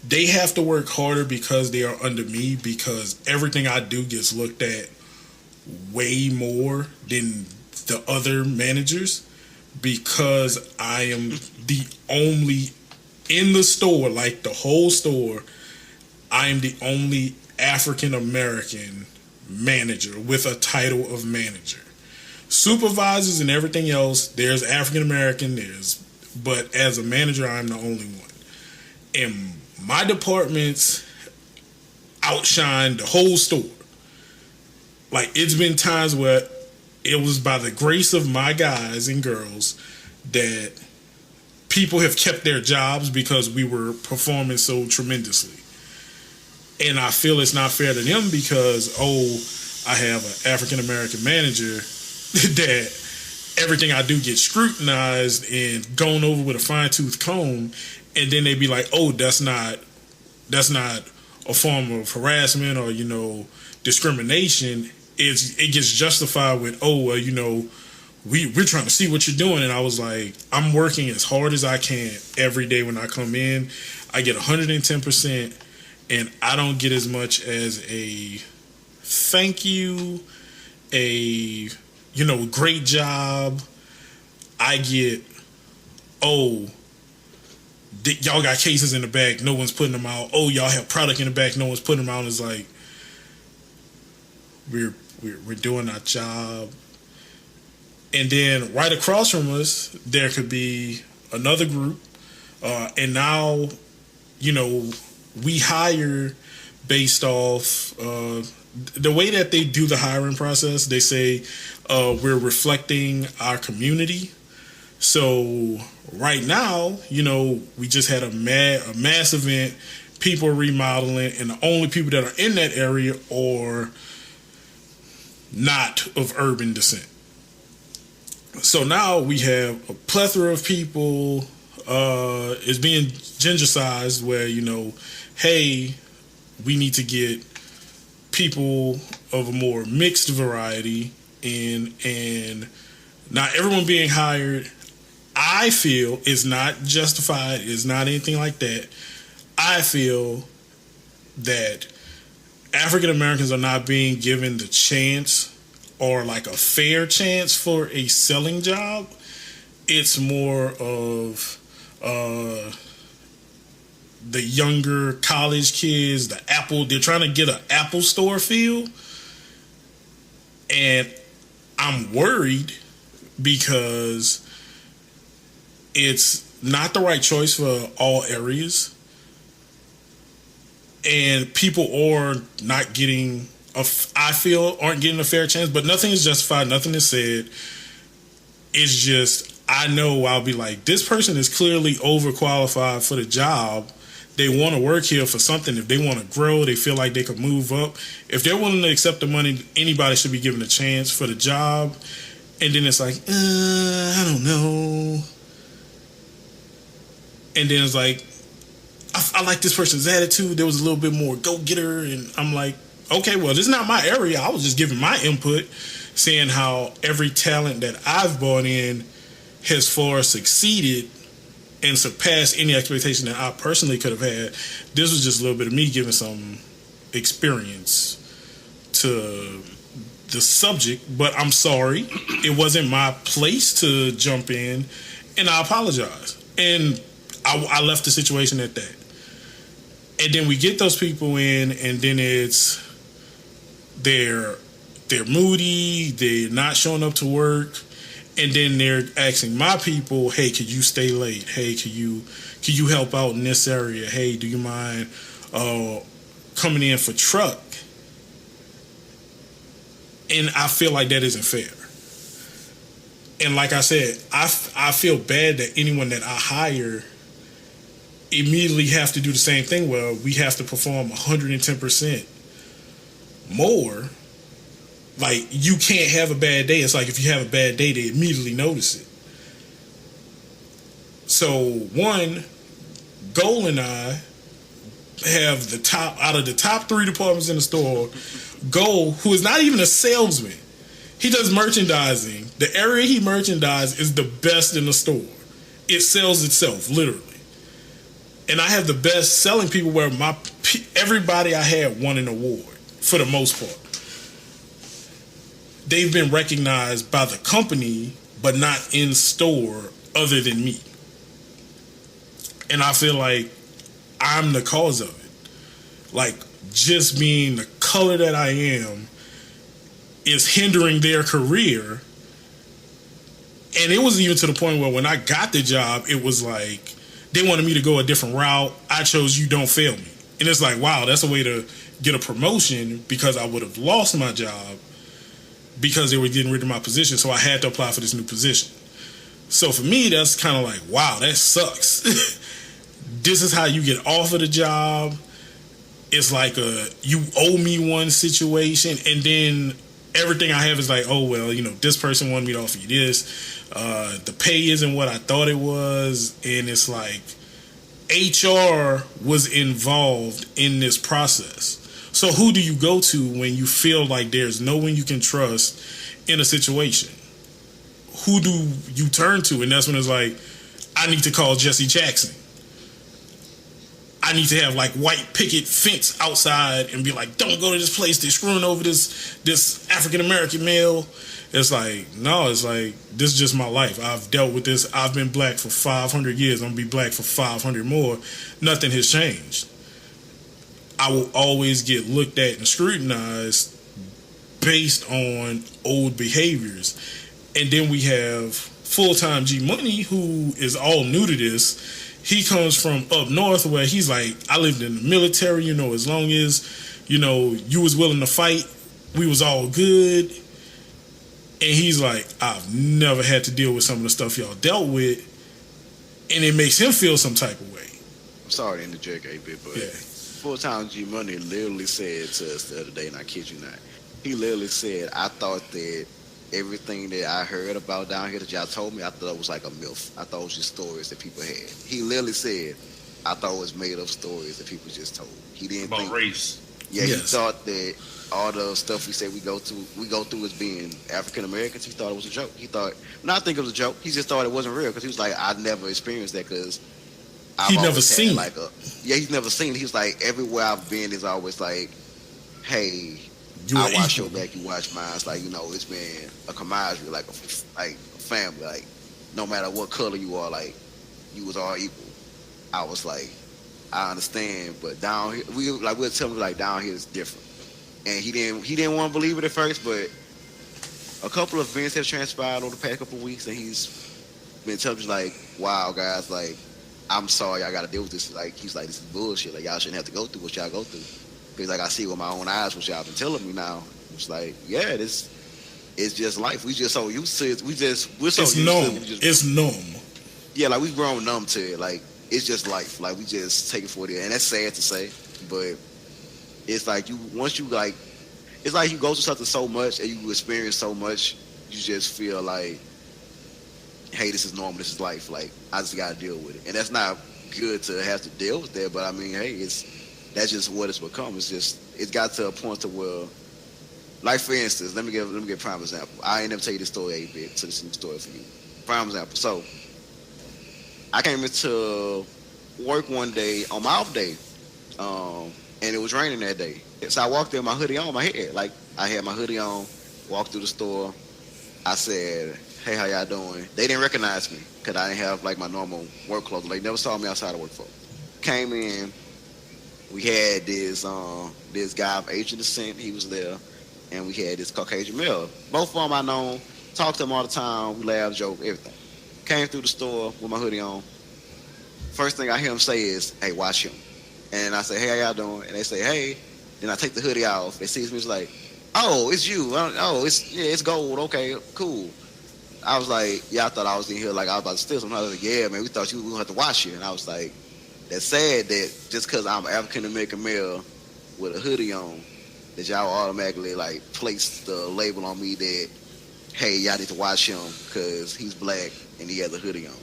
they have to work harder because they are under me, because everything I do gets looked at way more than the other managers, because I am the only in the store, like the whole store, I am the only African American manager with a title of manager. Supervisors and everything else, there's African American, but as a manager, I'm the only one. And my departments outshine the whole store. Like, it's been times where it was by the grace of my guys and girls that people have kept their jobs because we were performing so tremendously. And I feel it's not fair to them because, I have an African American manager that everything I do gets scrutinized and gone over with a fine-tooth comb, and then they be like, that's not a form of harassment or, discrimination. It gets justified with, we're trying to see what you're doing. And I was like, I'm working as hard as I can every day when I come in. I get 110%, and I don't get as much as a thank you, great job. I get, y'all got cases in the back, no one's putting them out. Y'all have product in the back, no one's putting them out. It's like, we're doing our job. And then right across from us, there could be another group. And now, we hire based off the way that they do the hiring process. They say we're reflecting our community. So right now, we just had a mass event. People are remodeling, and the only people that are in that area are not of urban descent. So now we have a plethora of people. It's being gendercized where, hey, we need to get people of a more mixed variety, and not everyone being hired, I feel, is not justified, is not anything like that. I feel that African Americans are not being given the chance, or like a fair chance, for a selling job. It's more of the younger college kids, they're trying to get an Apple store feel. And I'm worried because it's not the right choice for all areas. And people are not getting, aren't getting a fair chance, but nothing is justified, nothing is said. It's just, I know I'll be like, this person is clearly overqualified for the job they want to work here for something, if they want to grow, they feel like they could move up, if they're willing to accept the money, anybody should be given a chance for the job. And then it's like, I don't know. And then it's like, I like this person's attitude. There was a little bit more go-getter. And I'm like, okay, well, this is not my area. I was just giving my input, saying how every talent that I've brought in has far succeeded and surpassed any expectation that I personally could have had. This was just a little bit of me giving some experience to the subject, but I'm sorry. It wasn't my place to jump in, and I apologize. And I left the situation at that. And then we get those people in, and then it's they're moody, they're not showing up to work, and then they're asking my people, hey, could you stay late? Hey, could you help out in this area? Hey, do you mind coming in for truck? And I feel like that isn't fair. And like I said, I feel bad that anyone that I hire immediately have to do the same thing where we have to perform 110% more. Like, you can't have a bad day. It's like if you have a bad day, they immediately notice it. So, one, Goal and I have the top, out of the top 3 departments in the store, Goal, who is not even a salesman, he does merchandising. The area he merchandises is the best in the store. It sells itself, literally. And I have the best selling people where everybody I had won an award, for the most part. They've been recognized by the company, but not in store other than me. And I feel like I'm the cause of it. Like, just being the color that I am is hindering their career. And it was even to the point where when I got the job, it was like they wanted me to go a different route. I chose You Don't Fail Me. And it's like, wow, that's a way to get a promotion, because I would have lost my job because they were getting rid of my position. So I had to apply for this new position. So for me, that's kind of like, wow, that sucks. This is how you get offered a job. It's like a you owe me one situation, and then everything I have is like, oh, well, this person wanted me to offer you this. The pay isn't what I thought it was. And it's like HR was involved in this process. So who do you go to when you feel like there's no one you can trust in a situation? Who do you turn to? And that's when it's like, I need to call Jesse Jackson. I need to have like white picket fence outside and be like, don't go to this place. They're screwing over this African-American male. It's like, no, it's like, this is just my life. I've dealt with this. I've been black for 500 years. I'm going to be black for 500 more. Nothing has changed. I will always get looked at and scrutinized based on old behaviors. And then we have full-time G Money, who is all new to this. He comes from up north where he's like, I lived in the military, as long as, you was willing to fight, we was all good. And he's like, I've never had to deal with some of the stuff y'all dealt with. And it makes him feel some type of way. I'm sorry to interject a bit, but yeah. Full-time G Money literally said to us the other day, and I kid you not, he literally said, I thought that everything that I heard about down here that y'all told me, I thought it was like a myth. I thought it was just stories that people had. He literally said, I thought it was made up stories that people just told. He didn't about think race. Yeah, yes. He thought that all the stuff we say we go through as being African Americans. He thought it was a joke. He thought, not think it was a joke. He just thought it wasn't real because he was like, I never experienced that because He'd never seen he's never seen it. He's like, everywhere I've been is always like, hey, I watch your back, you watch mine. It's like, it's been a camaraderie, like a family. Like, no matter what color you are, like, you was all equal. I was like, I understand, but down here, we'll tell him like down here is different. And he didn't want to believe it at first, but a couple of events have transpired over the past couple of weeks, and he's been telling me like, wow, guys, like, I'm sorry I got to deal with this. Like, he's like, this is bullshit. Like, y'all shouldn't have to go through what y'all go through. Because, like, I see with my own eyes what y'all been telling me now. It's like, yeah, it's just life. We just so used to it. We're so used to it. It's numb. Yeah, like, we've grown numb to it. Like, it's just life. Like we just take it for it, and that's sad to say, but it's like you once you like, it's like you go through something so much and you experience so much, you just feel like, hey, this is normal, this is life. Like I just gotta deal with it, and that's not good to have to deal with that. But I mean, hey, that's just what it's become. It's got to a point to where, like for instance, let me give a prime example. I ain't never tell you this story, a bit, so this is a story for you. Prime example. So I came into work one day on my off day, and it was raining that day. So I walked there with my hoodie on my head. Like I had my hoodie on, walked through the store. I said, "Hey, how y'all doing?" They didn't recognize me because I didn't have like my normal work clothes. They never saw me outside of work for. Came in. We had this guy of Asian descent. He was there, and we had this Caucasian male. Both of them I know. Talked to them all the time. We laugh, joke, everything. Came through the store with my hoodie on. First thing I hear him say is, "Hey, watch him." And I say, "Hey, how y'all doing?" And they say, "Hey." Then I take the hoodie off. They see me. It's like, "Oh, it's you. Oh, it's gold. Okay, cool." I was like, "Yeah, I thought I was in here like I was about to steal something." I was like, "Yeah, man, we thought we were gonna have to watch you." And I was like, "That's sad that just because I'm African American male with a hoodie on, that y'all automatically like place the label on me that, hey, y'all need to watch him because he's black and he has a hoodie on."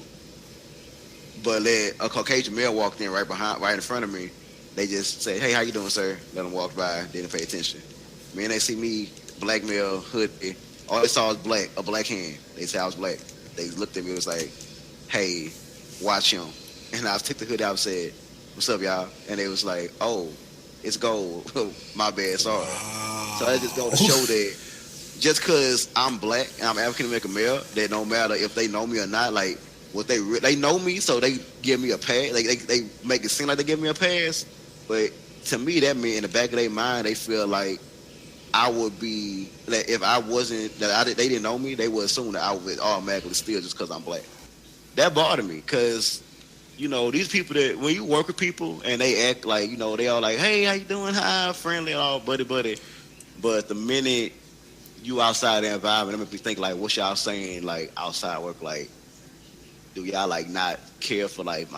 But a Caucasian male walked in right in front of me. They just said, "Hey, how you doing, sir?" Let him walk by. Didn't pay attention. Man, they see me, black male, hoodie. All they saw was a black hand. They said I was black. They looked at me and was like, "Hey, watch him." And I took the hoodie out and said, "What's up, y'all?" And they was like, "Oh, it's gold." My bad, sorry. So I just go to show that just because I'm black and I'm African American male, that no matter if they know me or not, like what they know me, so they give me a pass. They make it seem like they give me a pass, but to me that meant in the back of their mind they feel like I would be that if I wasn't they didn't know me, they would assume that I would automatically steal just because I'm black. That bothered me because these people that when you work with people and they act like they all like, "Hey, how you doing? Hi, friendly, and all buddy," but the minute you outside the environment, it make me think like, what y'all saying like outside work? Like, do y'all like not care for like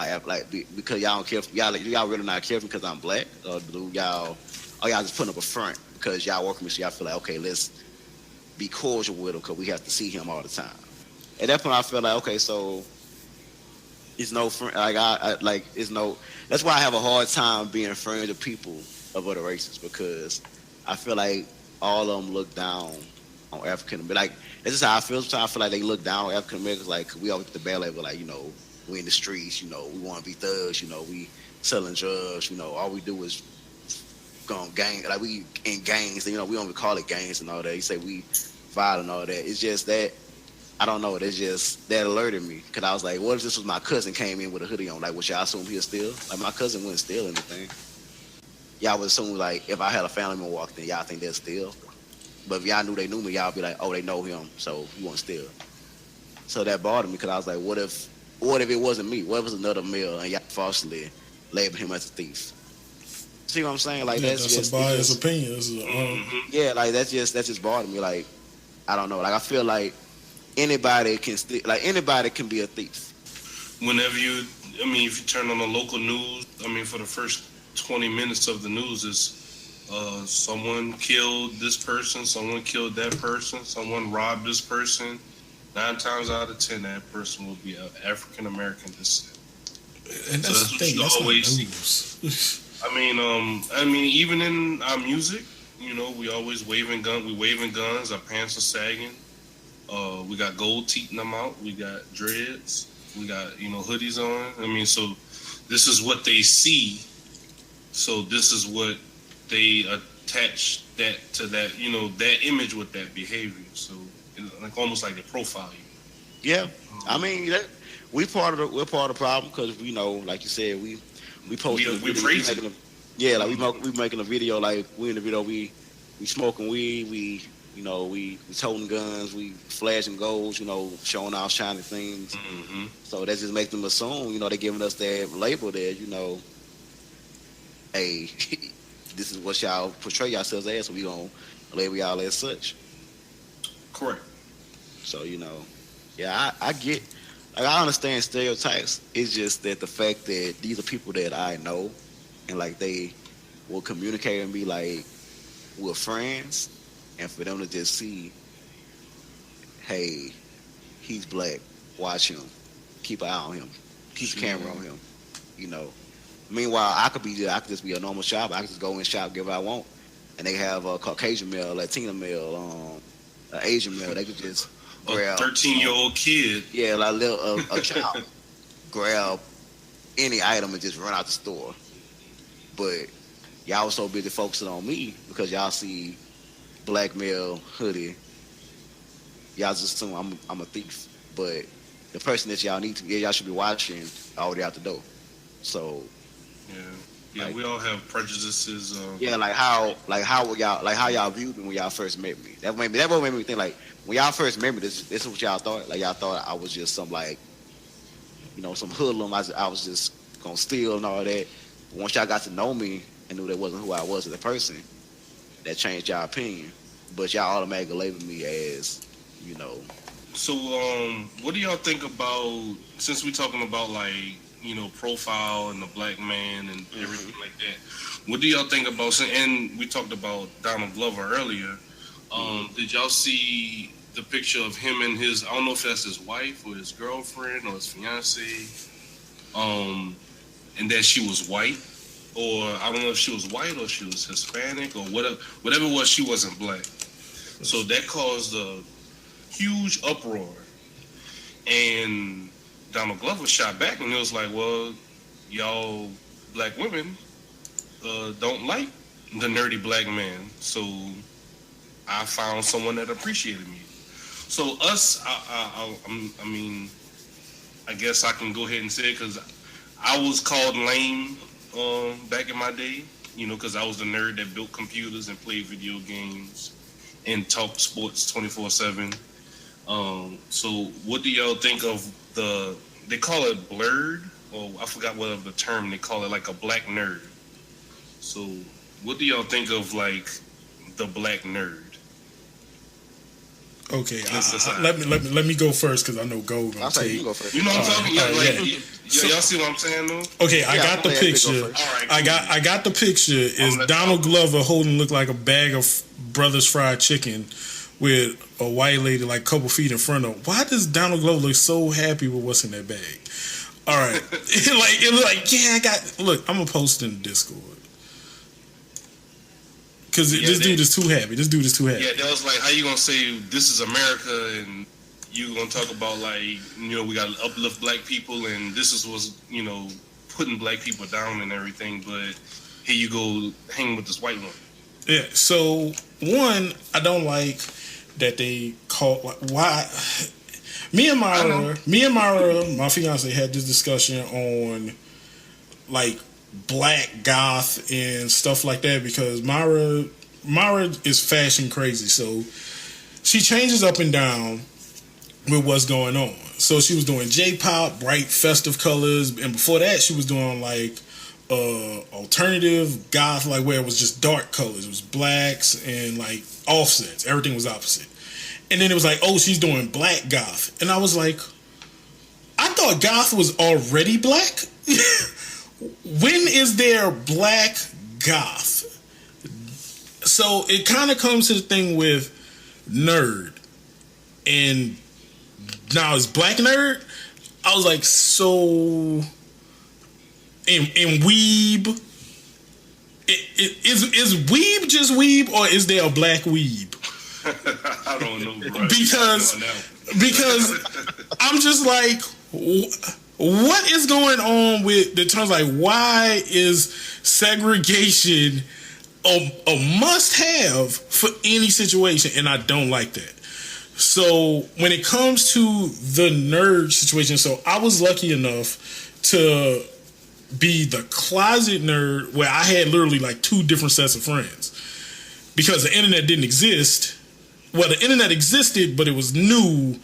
because y'all don't care for y'all? Like, do y'all really not care for me because I'm black, or do y'all? Or y'all just putting up a front because y'all work with me, so y'all feel like, okay, let's be cordial with him because we have to see him all the time. At that point, I feel like, okay, so it's no friend. Like I like it's no. That's why I have a hard time being friends with people of other races because I feel like all of them look down on African. But like that's just how I feel. Sometimes I feel like they look down on African Americans. Like we always get the bad label. Like we in the streets. We want to be thugs. We selling drugs. All we do is go on gang. Like we in gangs. We don't even call it gangs and all that. You say we violent and all that. It's just that. I don't know. It's just that alerted me because I was like, what if this was my cousin came in with a hoodie on? Like, would y'all assume he'll steal? Like, my cousin wouldn't steal anything. Y'all would assume, like, if I had a family member walked in, y'all think they'll steal. But if y'all knew they knew me, y'all be like, oh, they know him, so he won't steal. So that bothered me because I was like, what if it wasn't me? What if it was another male and y'all falsely labeled him as a thief? See what I'm saying? Like, that's a biased opinion. Yeah, like that just bothered me. Like, I don't know. Like, I feel like anybody can steal. Like, anybody can be a thief. Whenever if you turn on the local news, for the first 20 minutes of the news is someone killed this person, someone killed that person, someone robbed this person. 9 times out of 10, that person will be of African American descent. And that's the thing. That's always see. Even in our music, we always waving guns. We waving guns. Our pants are sagging. We got gold teeth in them out. We got dreads. We got hoodies on. So this is what they see. So this is what they attach that to that that image with that behavior. So like almost like they profile you. Yeah, we're part of the problem because like you said, we post we praise it. We making a video like we in the video we smoking weed, we toting guns, we flashing goals, showing our shiny things. Mm-hmm. So that just makes them assume, they giving us that label there, hey, this is what y'all portray yourselves as, so we gonna label y'all as such. Correct. So, I get like I understand stereotypes. It's just that the fact that these are people that I know, and like they will communicate and be like we're friends, and for them to just see, hey, he's black, watch him, keep an eye on him, keep the camera on him, you know. Meanwhile, I could just be a normal shopper. I could just go in shop, get what I want, and they have a Caucasian male, Latina male, an Asian male. They could just grab a 13-year-old kid. Yeah, like a child grab any item and just run out the store. But y'all was so busy focusing on me because y'all see black male hoodie. Y'all just assume I'm a thief. But the person that y'all should be watching already out the door. So Yeah, like, we all have prejudices. yeah, how y'all viewed me when y'all first met me. That what made me think like when y'all first met me, this is what y'all thought. Like y'all thought I was just some like, some hoodlum. I was just gonna steal and all that. But once y'all got to know me and knew that wasn't who I was as a person, that changed y'all opinion. But y'all automatically labeled me as, So, what do y'all think about, since we're talking about like, profile and the black man and everything like that, what do y'all think about, and we talked about Donald Glover earlier, did y'all see the picture of him and his, I don't know if that's his wife or his girlfriend or his fiance, and that she was white, or I don't know if she was white or she was Hispanic or whatever it was, she wasn't black. So that caused a huge uproar, and Donald Glover shot back and it was like, well, y'all black women don't like the nerdy black man, so I found someone that appreciated me. So us, I mean, I guess I can go ahead and say it because I was called lame back in my day, because I was the nerd that built computers and played video games and talked sports 24/7. So what do y'all think of they call it blurred, or I forgot what of the term they call it, like a black nerd. So what do y'all think of like the black nerd? Okay, let me go first because I know Gold gonna take. You go first. You know what I'm talking about? Yeah. Y'all see what I'm saying though? Okay, I got the picture. All right, I got the picture. Is Donald Glover holding look like a bag of Brothers fried chicken with a white lady like a couple feet in front of him. Why does Donald Glover look so happy with what's in that bag? All right, it look like I got. Look, I'm gonna post in the Discord because this dude is too happy. This dude is too happy. Yeah, that was like, how you gonna say this is America and you gonna talk about like, we gotta uplift black people and this is what's, putting black people down and everything, but here you go hang with this white woman. Yeah, so one, I don't like that they call why. Me and Myra, my fiance, had this discussion on like black goth and stuff like that because Myra is fashion crazy, so she changes up and down with what's going on. So she was doing J-pop, bright festive colors, and before that she was doing like alternative goth, like where it was just dark colors. It was blacks and like offsets. Everything was opposite. And then it was like, oh, she's doing black goth. And I was like, I thought goth was already black. When is there black goth? So it kind of comes to the thing with nerd. And now it's black nerd. I was like, so in weeb, is weeb just weeb, or is there a black weeb? I don't know, bro. Because I'm just like, what is going on with the terms? Like, why is segregation a must-have for any situation? And I don't like that. So when it comes to the nerd situation, so I was lucky enough to be the closet nerd where I had literally like two different sets of friends because the internet didn't exist. Well, the internet existed, but it was new,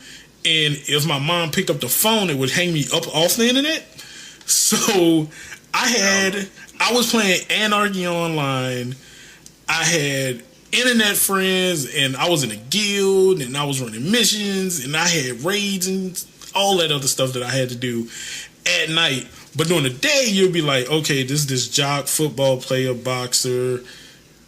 and if my mom picked up the phone, it would hang me up off the internet. So I was playing Anarchy Online. I had internet friends, and I was in a guild, and I was running missions, and I had raids, and all that other stuff that I had to do at night. But during the day, you'll be like, okay, this jock, football player, boxer.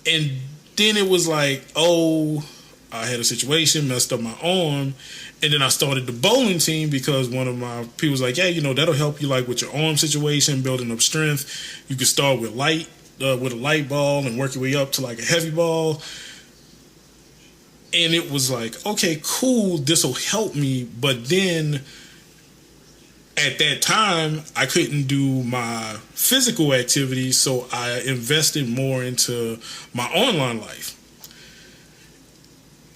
And then it was like, oh, I had a situation, messed up my arm. And then I started the bowling team because one of my people was like, yeah, that'll help you like with your arm situation, building up strength. You can start with a light ball and work your way up to like a heavy ball. And it was like, okay, cool, this will help me. But then at that time, I couldn't do my physical activities, so I invested more into my online life.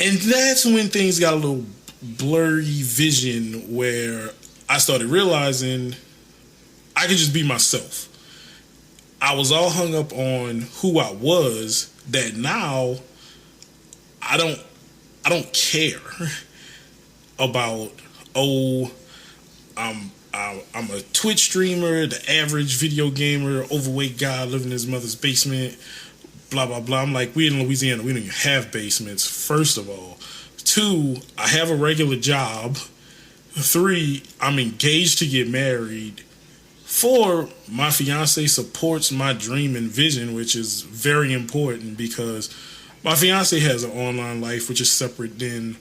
And that's when things got a little blurry vision, where I started realizing I could just be myself. I was all hung up on who I was that now I don't care about, I'm a Twitch streamer, the average video gamer, overweight guy living in his mother's basement, blah, blah, blah. I'm like, we in Louisiana, we don't even have basements, first of all. 2, I have a regular job. 3, I'm engaged to get married. 4, my fiance supports my dream and vision, which is very important because my fiance has an online life, which is separate than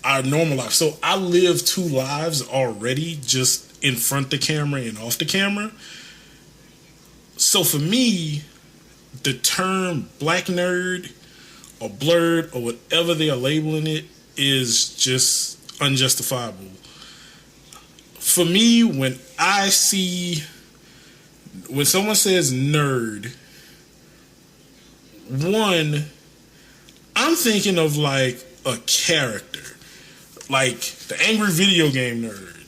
our normal life. So I live 2 lives already, just in front of the camera and off the camera. So for me, the term black nerd or blurred or whatever they are labeling it is just unjustifiable. For me, when someone says nerd, one, I'm thinking of like a character. Like the angry video game nerd.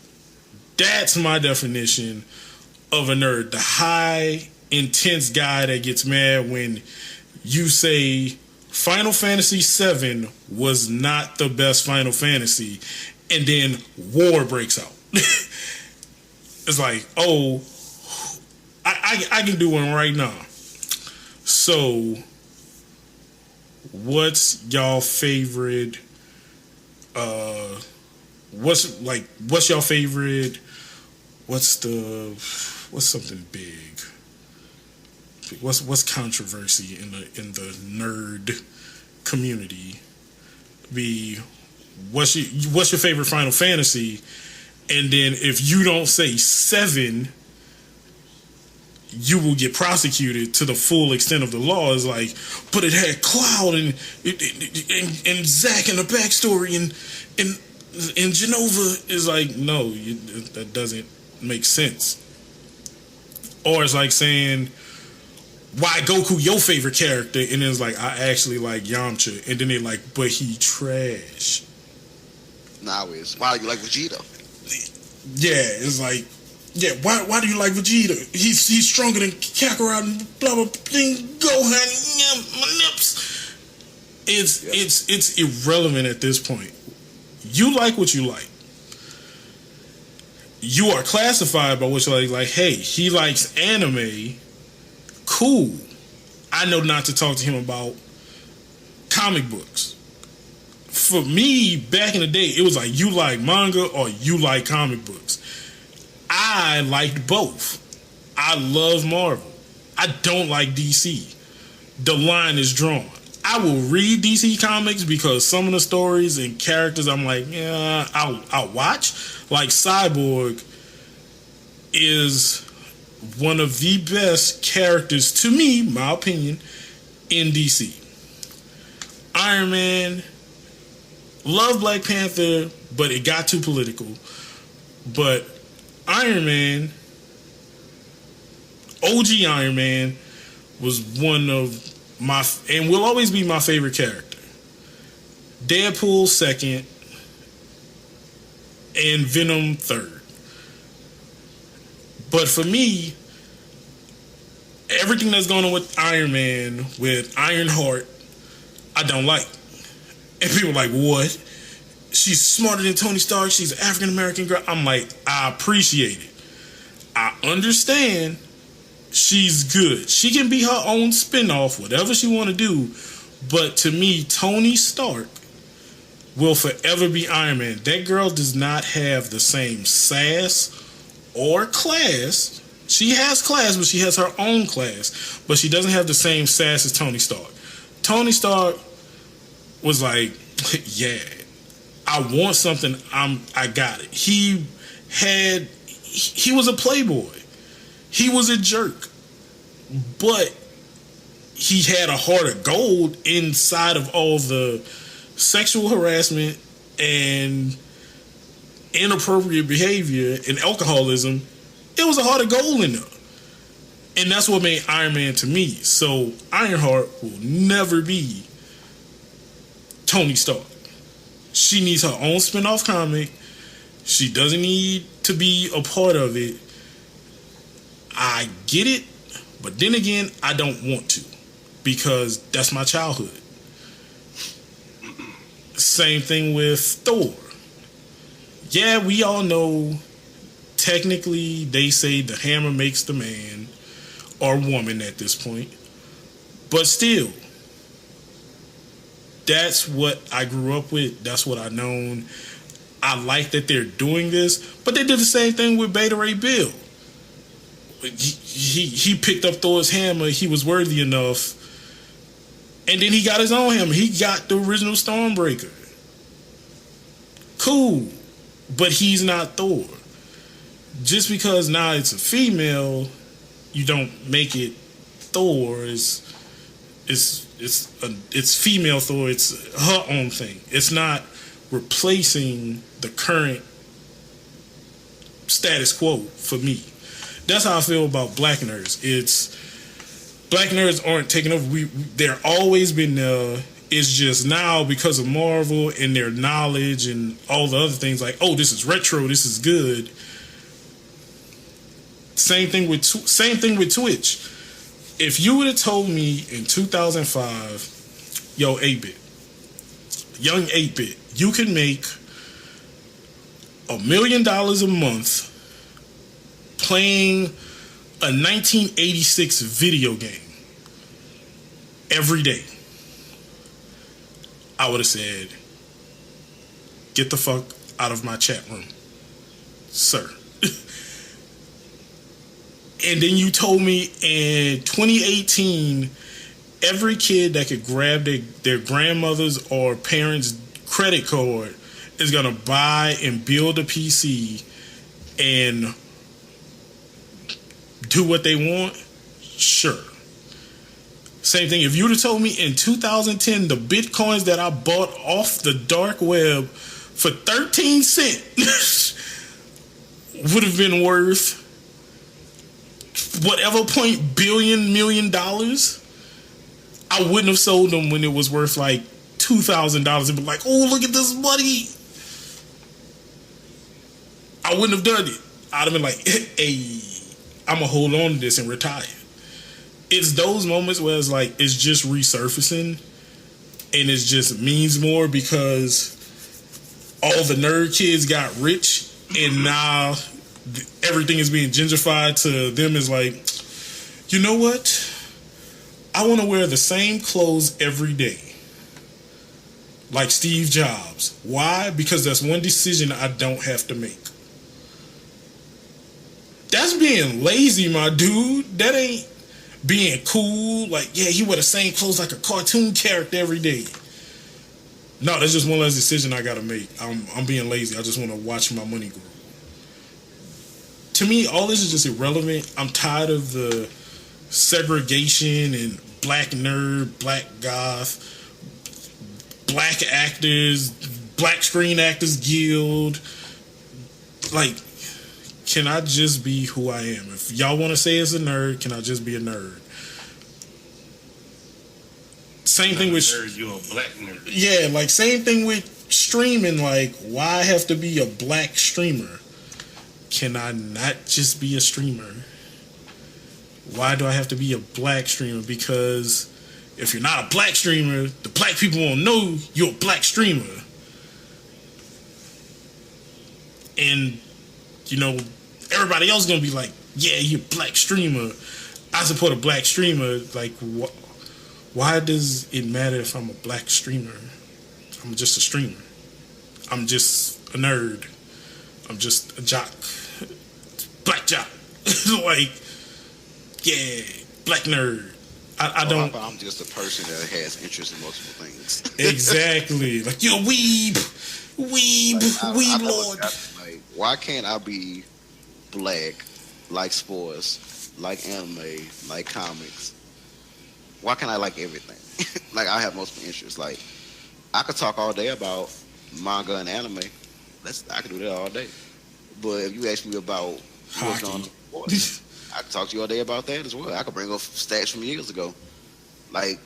That's my definition of a nerd. The high, intense guy that gets mad when you say Final Fantasy VII was not the best Final Fantasy, and then war breaks out. It's like, oh, I can do one right now. So, what's y'all favorite? What's your favorite? What's something big? What's controversy in the nerd community? What's your favorite Final Fantasy? And then if you don't say 7, you will get prosecuted to the full extent of the law. It's like, but it had Cloud and Zack and the backstory and Genova. Is like, no, that doesn't make sense. Or it's like saying, why Goku your favorite character? And it's like, I actually like Yamcha. And then they're like, but he trash. Now it's, why do you like Vegeta? Yeah, it's like, yeah, why do you like Vegeta? He's stronger than Kakarot and blah blah blah. Gohan, my nips. It's irrelevant at this point. You like what you like. You are classified by what you like. Like, hey, he likes anime. Cool. I know not to talk to him about comic books. For me, back in the day, it was like you like manga or you like comic books. I liked both. I love Marvel. I don't like DC. The line is drawn. I will read DC comics because some of the stories and characters I'm like, yeah, I'll watch. Like Cyborg is one of the best characters, to me, my opinion, in DC. Iron Man, love Black Panther, but it got too political. But Iron Man, OG Iron Man, was one of my, and will always be my favorite character. Deadpool second, and Venom third. But for me, everything that's going on with Iron Man, with Ironheart, I don't like. And people are like, what? She's smarter than Tony Stark. She's an African American girl. I'm like, I appreciate it. I understand she's good. She can be her own spinoff, whatever she want to do. But to me, Tony Stark will forever be Iron Man. That girl does not have the same sass or class. She has class, but she has her own class. But she doesn't have the same sass as Tony Stark. Tony Stark was like, yeah, I want something, I got it. He was a playboy. He was a jerk. But he had a heart of gold inside of all the sexual harassment and inappropriate behavior and alcoholism. It was a heart of gold in there. And that's what made Iron Man to me. So Ironheart will never be Tony Stark. She needs her own spin-off comic. She doesn't need to be a part of it. I get it, but then again, I don't want to, because that's my childhood. Same thing with Thor. Yeah, we all know, technically, they say the hammer makes the man or woman at this point. But still, that's what I grew up with. That's what I known. I like that they're doing this, but they did the same thing with Beta Ray Bill. He picked up Thor's hammer. He was worthy enough, and then he got his own hammer. He got the original Stormbreaker. Cool, but he's not Thor. Just because now it's a female, you don't make it Thor. It's female Thor. It's her own thing. It's not replacing the current status quo for me. That's how I feel about Black Nerds. It's Black Nerds aren't taking over. They're always been there. It's just now because of Marvel and their knowledge and all the other things, like, oh, this is retro, this is good. Same thing with Twitch. If you would have told me in 2005, yo, 8-Bit, young 8-Bit, you can make $1 million a month playing a 1986 video game every day, I would have said, get the fuck out of my chat room, sir. And then you told me in 2018, every kid that could grab their grandmother's or parents' credit card is going to buy and build a PC and do what they want? Sure. Same thing. If you would have told me in 2010 the Bitcoins that I bought off the dark web for 13 cents would have been worth whatever $1 billion, I wouldn't have sold them when it was worth like $2,000 and be like, oh, look at this money. I wouldn't have done it. I'd have been like, hey, I'm going to hold on to this and retire. It's those moments where it's like, it's just resurfacing and it just means more because all the nerd kids got rich and now everything is being gentrified to them. Is like, you know what? I want to wear the same clothes every day. Like Steve Jobs. Why? Because that's one decision I don't have to make. That's being lazy, my dude. That ain't being cool. Like, yeah, he wear the same clothes like a cartoon character every day. No, that's just one less decision I gotta make. I'm being lazy. I just want to watch my money grow. To me, all this is just irrelevant. I'm tired of the segregation and black nerd, black goth, black actors, Black Screen Actors Guild. Like, can I just be who I am? If y'all want to say as a nerd, can I just be a nerd? Same thing with nerd, you're a black nerd. Yeah, like same thing with streaming. Like, why have to be a black streamer? Can I not just be a streamer? Why do I have to be a black streamer? Because if you're not a black streamer, the black people won't know you're a black streamer. And, you know, everybody else is going to be like, yeah, you're a black streamer. I support a black streamer. Like, why does it matter if I'm a black streamer? I'm just a streamer. I'm just a nerd. I'm just a jock, black jock. Like, yeah, black nerd. I don't I'm just a person that has interest in multiple things. exactly like you're a weeb, I never lord. like, why can't I be black, like sports, like anime, like comics? Why can't I like everything? Like I have multiple interests. Like I could talk all day about manga and anime. I could do that all day. But if you ask me about what's Hockey. on the sports, I could talk to you all day about that as well. I could bring up stats from years ago. Like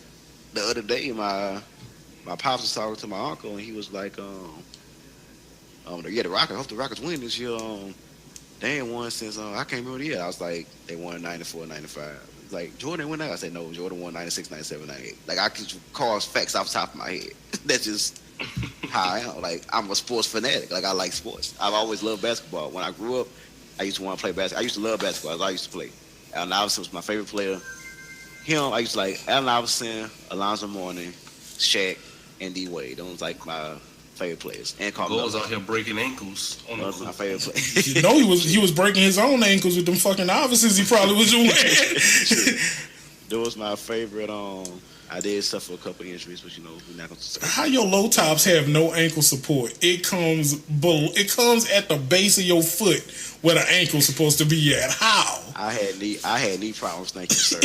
the other day, my pops was talking to my uncle, and he was like, yeah, the Rockets. I hope the Rockets win this year. They ain't won since I can't remember the year. I was like, they won 94, 95. Like Jordan won that. I said no, Jordan won 96, 97, 98. Like I could call facts off the top of my head. That's just how I am. Like I'm a sports fanatic. Like I like sports. I've always loved basketball. When I grew up, I used to want to play basketball. I used to love basketball. I used to play. Allen Iverson was my favorite player. Him, I used to like Allen Iverson, Alonzo Mourning, Shaq, and D Wade. Those was like my favorite players. And Carmelo. Goals out here breaking ankles on the Those was my court. favorite players. You know he was breaking his own ankles with them fucking Iversons he probably was doing. That was my favorite. I did suffer a couple injuries, but we're not gonna. How your low tops have no ankle support? It comes at the base of your foot where the ankle's supposed to be at. How? I had knee problems. Thank you, sir.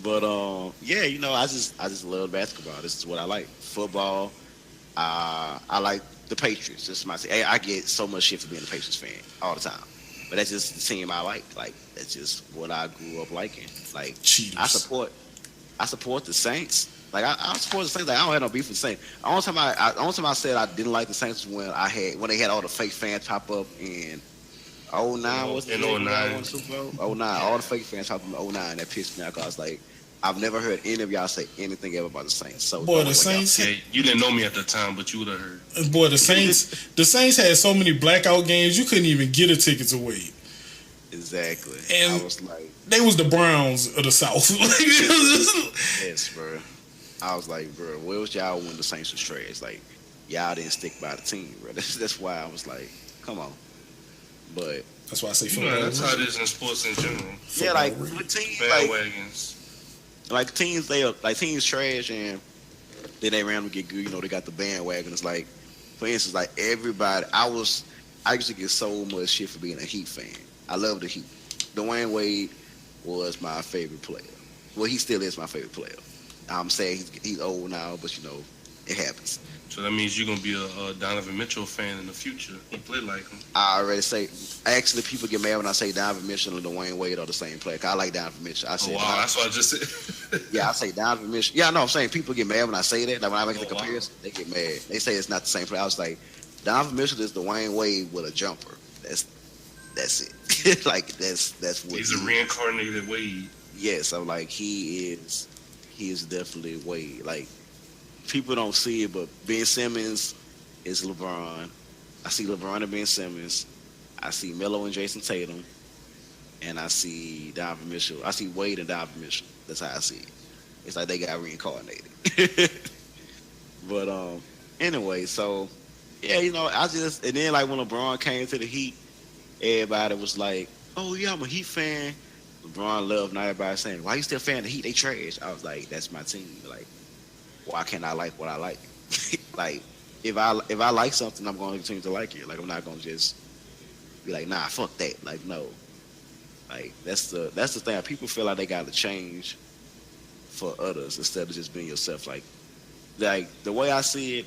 But yeah, I just love basketball. This is what I like. Football. I like the Patriots. This is my team. Hey, I get so much shit for being a Patriots fan all the time. But that's just the team I like. Like that's just what I grew up liking. Like Cheaters. I support the Saints. Like I support the Saints. Like I don't have no beef with the Saints. The only time I said I didn't like the Saints was when they had all the fake fans pop up in 09. What's the In name? 09. Super Bowl? 09. All the fake fans pop up in 09. That pissed me off. 'Cause I was like, I've never heard any of y'all say anything ever about the Saints. So Boy, the like Saints. Yeah, you didn't know me at the time, but you would have heard. Boy, the Saints had so many blackout games you couldn't even get a ticket to wait. Exactly. And I was like, they was the Browns of the South. yes, bro. I was like, bro, where was y'all when the Saints was trash? Like, y'all didn't stick by the team, bro. That's why I was like, come on. But That's why I say You football. know, that's how it is in sports in general. yeah, like with teams, Bandwagons. like teams, teams trash, and then they randomly get good. They got the bandwagon. It's like, for instance, like everybody. I used to get so much shit for being a Heat fan. I love the Heat. Dwayne Wade was my favorite player. Well, he still is my favorite player. I'm saying he's old now, but it happens. So that means you're gonna be a Donovan Mitchell fan in the future. You play like him. I already say. Actually, people get mad when I say Donovan Mitchell and Dwayne Wade are the same player. 'Cause I like Donovan Mitchell. I Oh say, wow, that's what I just said. yeah, I say Donovan Mitchell. Yeah, no, I'm saying people get mad when I say that. Like when I make the Oh, wow. comparison, they get mad. They say it's not the same player. I was like, Donovan Mitchell is Dwayne Wade with a jumper. That's it. Like that's what He's a reincarnated Wade. Yes, I'm like he is definitely Wade. Like people don't see it, but Ben Simmons is LeBron. I see LeBron and Ben Simmons. I see Melo and Jason Tatum, and I see Donovan Mitchell. I see Wade and Donovan Mitchell. That's how I see it. It's like they got reincarnated. But anyway, so yeah, and then like when LeBron came to the Heat, everybody was like, "Oh yeah, I'm a Heat fan." LeBron loved, and everybody saying, "Why you still a fan of the Heat? They trash." I was like, "That's my team. Like, why can't I like what I like? Like, if I like something, I'm going to continue to like it. Like, I'm not going to just be like, nah, fuck that. Like, no. Like, that's the thing. People feel like they got to change for others instead of just being yourself. Like the way I see it,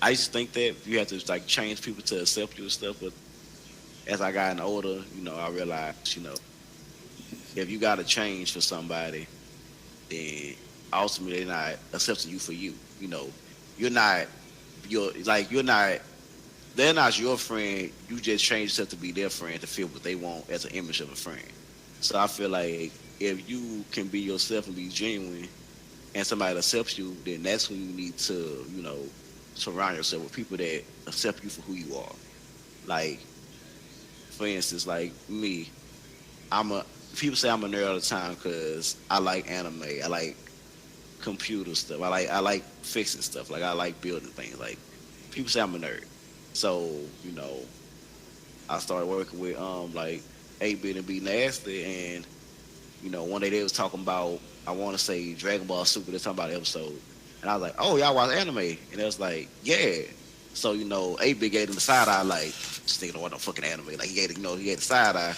I used to think that you have to like change people to accept you and stuff. But as I got older, I realized, if you got to change for somebody, then ultimately they're not accepting you for you. They're not your friend. You just change yourself to be their friend to feel what they want as an image of a friend. So I feel like if you can be yourself and be genuine and somebody accepts you, then that's when you need to, surround yourself with people that accept you for who you are. Like, for instance, like me, people say I'm a nerd all the time because I like anime. I like computer stuff. I like fixing stuff. Like I like building things. Like people say I'm a nerd, so you know I started working with like 8-Bit and Be Nasty, and you know one day they was talking about I want to say Dragon Ball Super. They're talking about the episode, and I was like, oh y'all watch anime, and it was like yeah. So you know 8-Bit gave him the side eye like this nigga don't want no fucking anime. Like he had he had the side eye.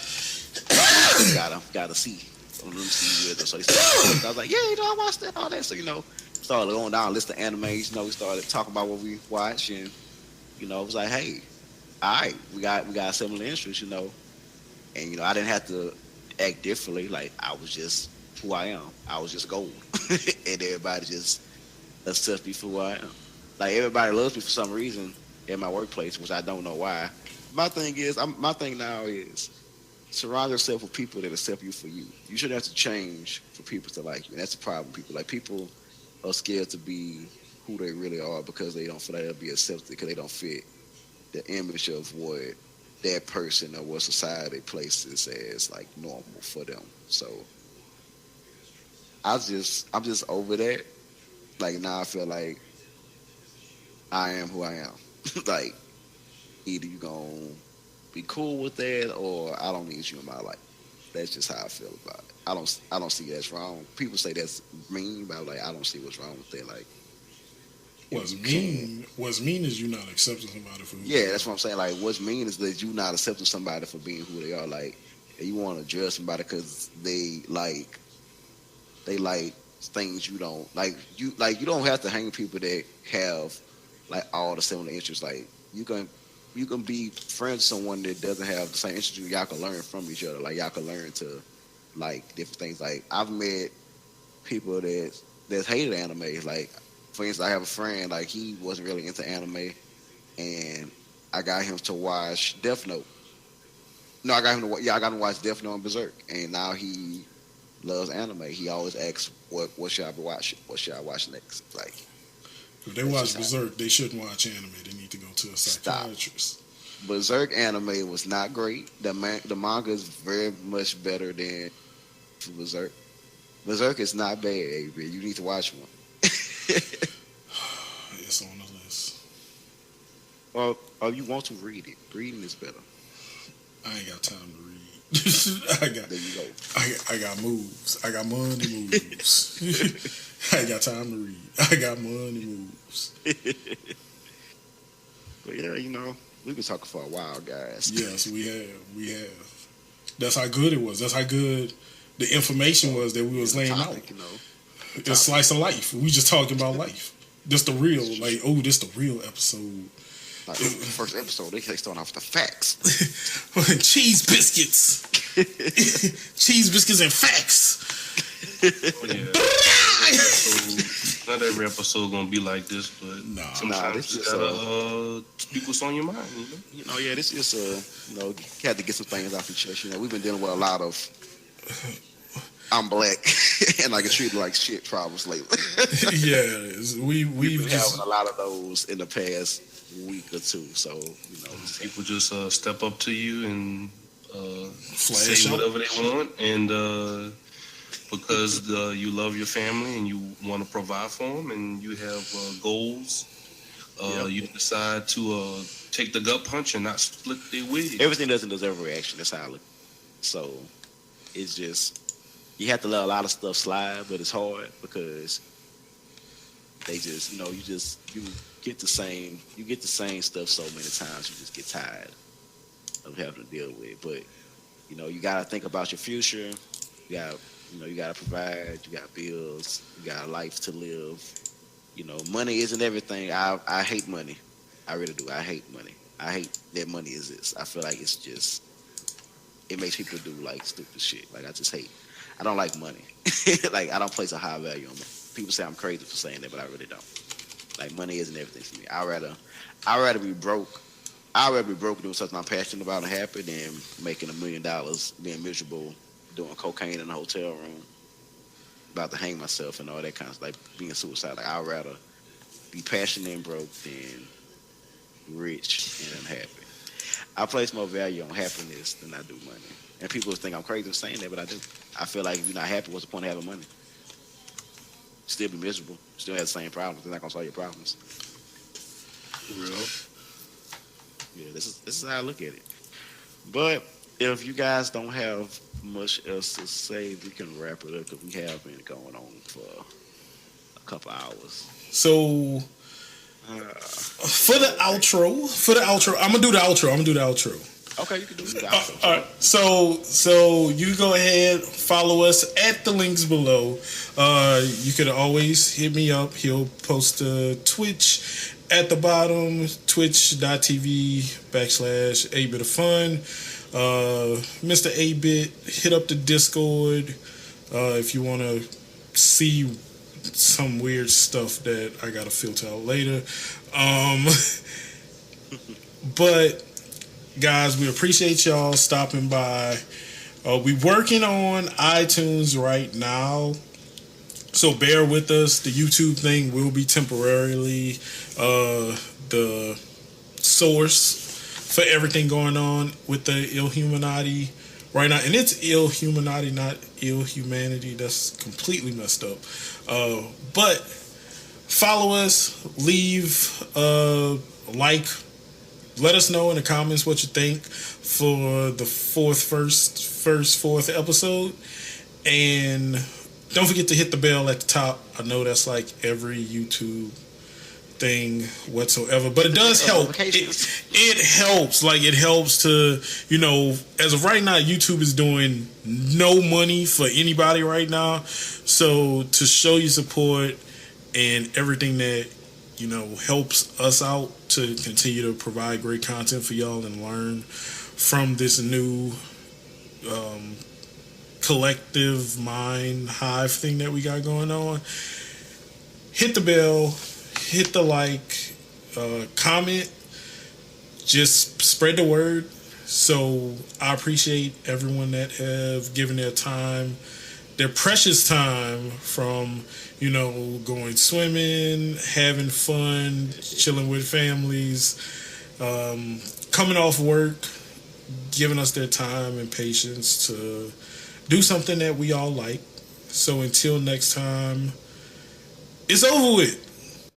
Gotta see. Let me see with them. So he started, I was like, yeah, you know, I watched that, all that. So, you know, started going down a list of animes. You know, we started talking about what we watch, and you know, it was like, hey, all right, we got similar interests, you know, and you know, I didn't have to act differently. Like I was just who I am. I was just gold, and everybody just accepts me for who I am. Like everybody loves me for some reason in my workplace, which I don't know why. My thing now is surround yourself with people that accept you for you. You shouldn't have to change for people to like you. And that's the problem. People are scared to be who they really are because they don't feel like they'll be accepted because they don't fit the image of what that person or what society places as like normal for them. So I'm just over that. Like now I feel like I am who I am. Like either you gonna be cool with that or I don't need you in my life. That's just how I feel about it. I don't see that's wrong. People say that's mean, but like I don't see what's wrong with that. Like What's mean is you not accepting somebody for who yeah, that's what I'm saying. Like what's mean is that you not accepting somebody for being who they are. Like you want to judge somebody because they like things you don't like. You don't have to hang with people that have like all the similar interests. Like you can be friends with someone that doesn't have the same interest. Y'all can learn from each other. Like y'all can learn to like different things. Like I've met people that hated anime. Like for instance, I have a friend like he wasn't really into anime, and I got him to watch Death Note. No, I got him to watch Death Note and Berserk, and now he loves anime. He always asks, "What should I be watching? What should I watch next?" Like if they watch Berserk, they shouldn't watch anime. They need to go to a psychiatrist. Berserk anime was not great. The manga is very much better than Berserk. Berserk is not bad, AB. You need to watch one. It's on the list. Or you want to read it. Reading is better. I ain't got time to read. There you go. I got moves. I got money moves. I ain't got time to read. I got money moves. But yeah, you know, we've been talking for a while, guys. Yes, we have. That's how good it was. That's how good the information was that we was laying out. You know, it's slice of life. We just talking about life. This the real, like, oh, this the real episode. Like the first episode, they starting off with the facts. Cheese biscuits. Cheese biscuits and facts. Not every episode gonna be like this, but sometimes you gotta speak what's on your mind. You know, yeah, this is you know, you had to get some things off your chest. You know, we've been dealing with a lot of I'm black and I get treated like shit problems lately. Yeah, we've been having a lot of those in the past week or two. So you know, people just step up to you and say whatever they want, and because you love your family and you want to provide for them, and you have goals, you decide to take the gut punch and not split their wig. Everything doesn't deserve a reaction. That's how I look. So it's just you have to let a lot of stuff slide, but it's hard because they just you get the same stuff so many times you just get tired of having to deal with it. But you know, you gotta think about your future. You gotta provide, you got bills, you got a life to live. You know, money isn't everything. I hate money. I really do. I hate money. I hate that money exists. I feel like it makes people do like stupid shit. Like I don't like money. Like I don't place a high value on it. People say I'm crazy for saying that, but I really don't. Like money isn't everything for me. I'd rather be broke. I'd rather be broke doing something I'm passionate about and happy than making $1 million being miserable, doing cocaine in a hotel room, about to hang myself and all that kind of stuff, like being suicidal. Like I'd rather be passionate and broke than rich and unhappy. I place more value on happiness than I do money. And people think I'm crazy for saying that, but I do. I feel like if you're not happy, what's the point of having money? still be miserable. Still have the same problems. They're not gonna solve your problems. Real. Yeah, this is how I look at it. But if you guys don't have much else to say, we can wrap it up because we have been going on for a couple hours. So for the outro, I'm gonna do the outro. Okay, you can do it. All right. So you go ahead, follow us at the links below. You could always hit me up. He'll post Twitch at the bottom, twitch.tv/8bit of fun. Mr. 8bit, hit up the Discord if you want to see some weird stuff that I gotta filter out later. But guys, we appreciate y'all stopping by. We working on iTunes right now, so bear with us. The YouTube thing will be temporarily the source for everything going on with the Illhumanati right now, and it's Illhumanati, not Illhumanity. That's completely messed up. But follow us, leave like. Let us know in the comments what you think for the fourth episode. And don't forget to hit the bell at the top. I know that's like every YouTube thing whatsoever, but it does help. It helps. Like, it helps to, as of right now, YouTube is doing no money for anybody right now. So to show you support and everything that helps us out to continue to provide great content for y'all and learn from this new collective mind hive thing that we got going on. Hit the bell, hit the like, comment, just spread the word. So I appreciate everyone that have given their time, their precious time from going swimming, having fun, chilling with families, coming off work, giving us their time and patience to do something that we all like. So until next time, it's over with.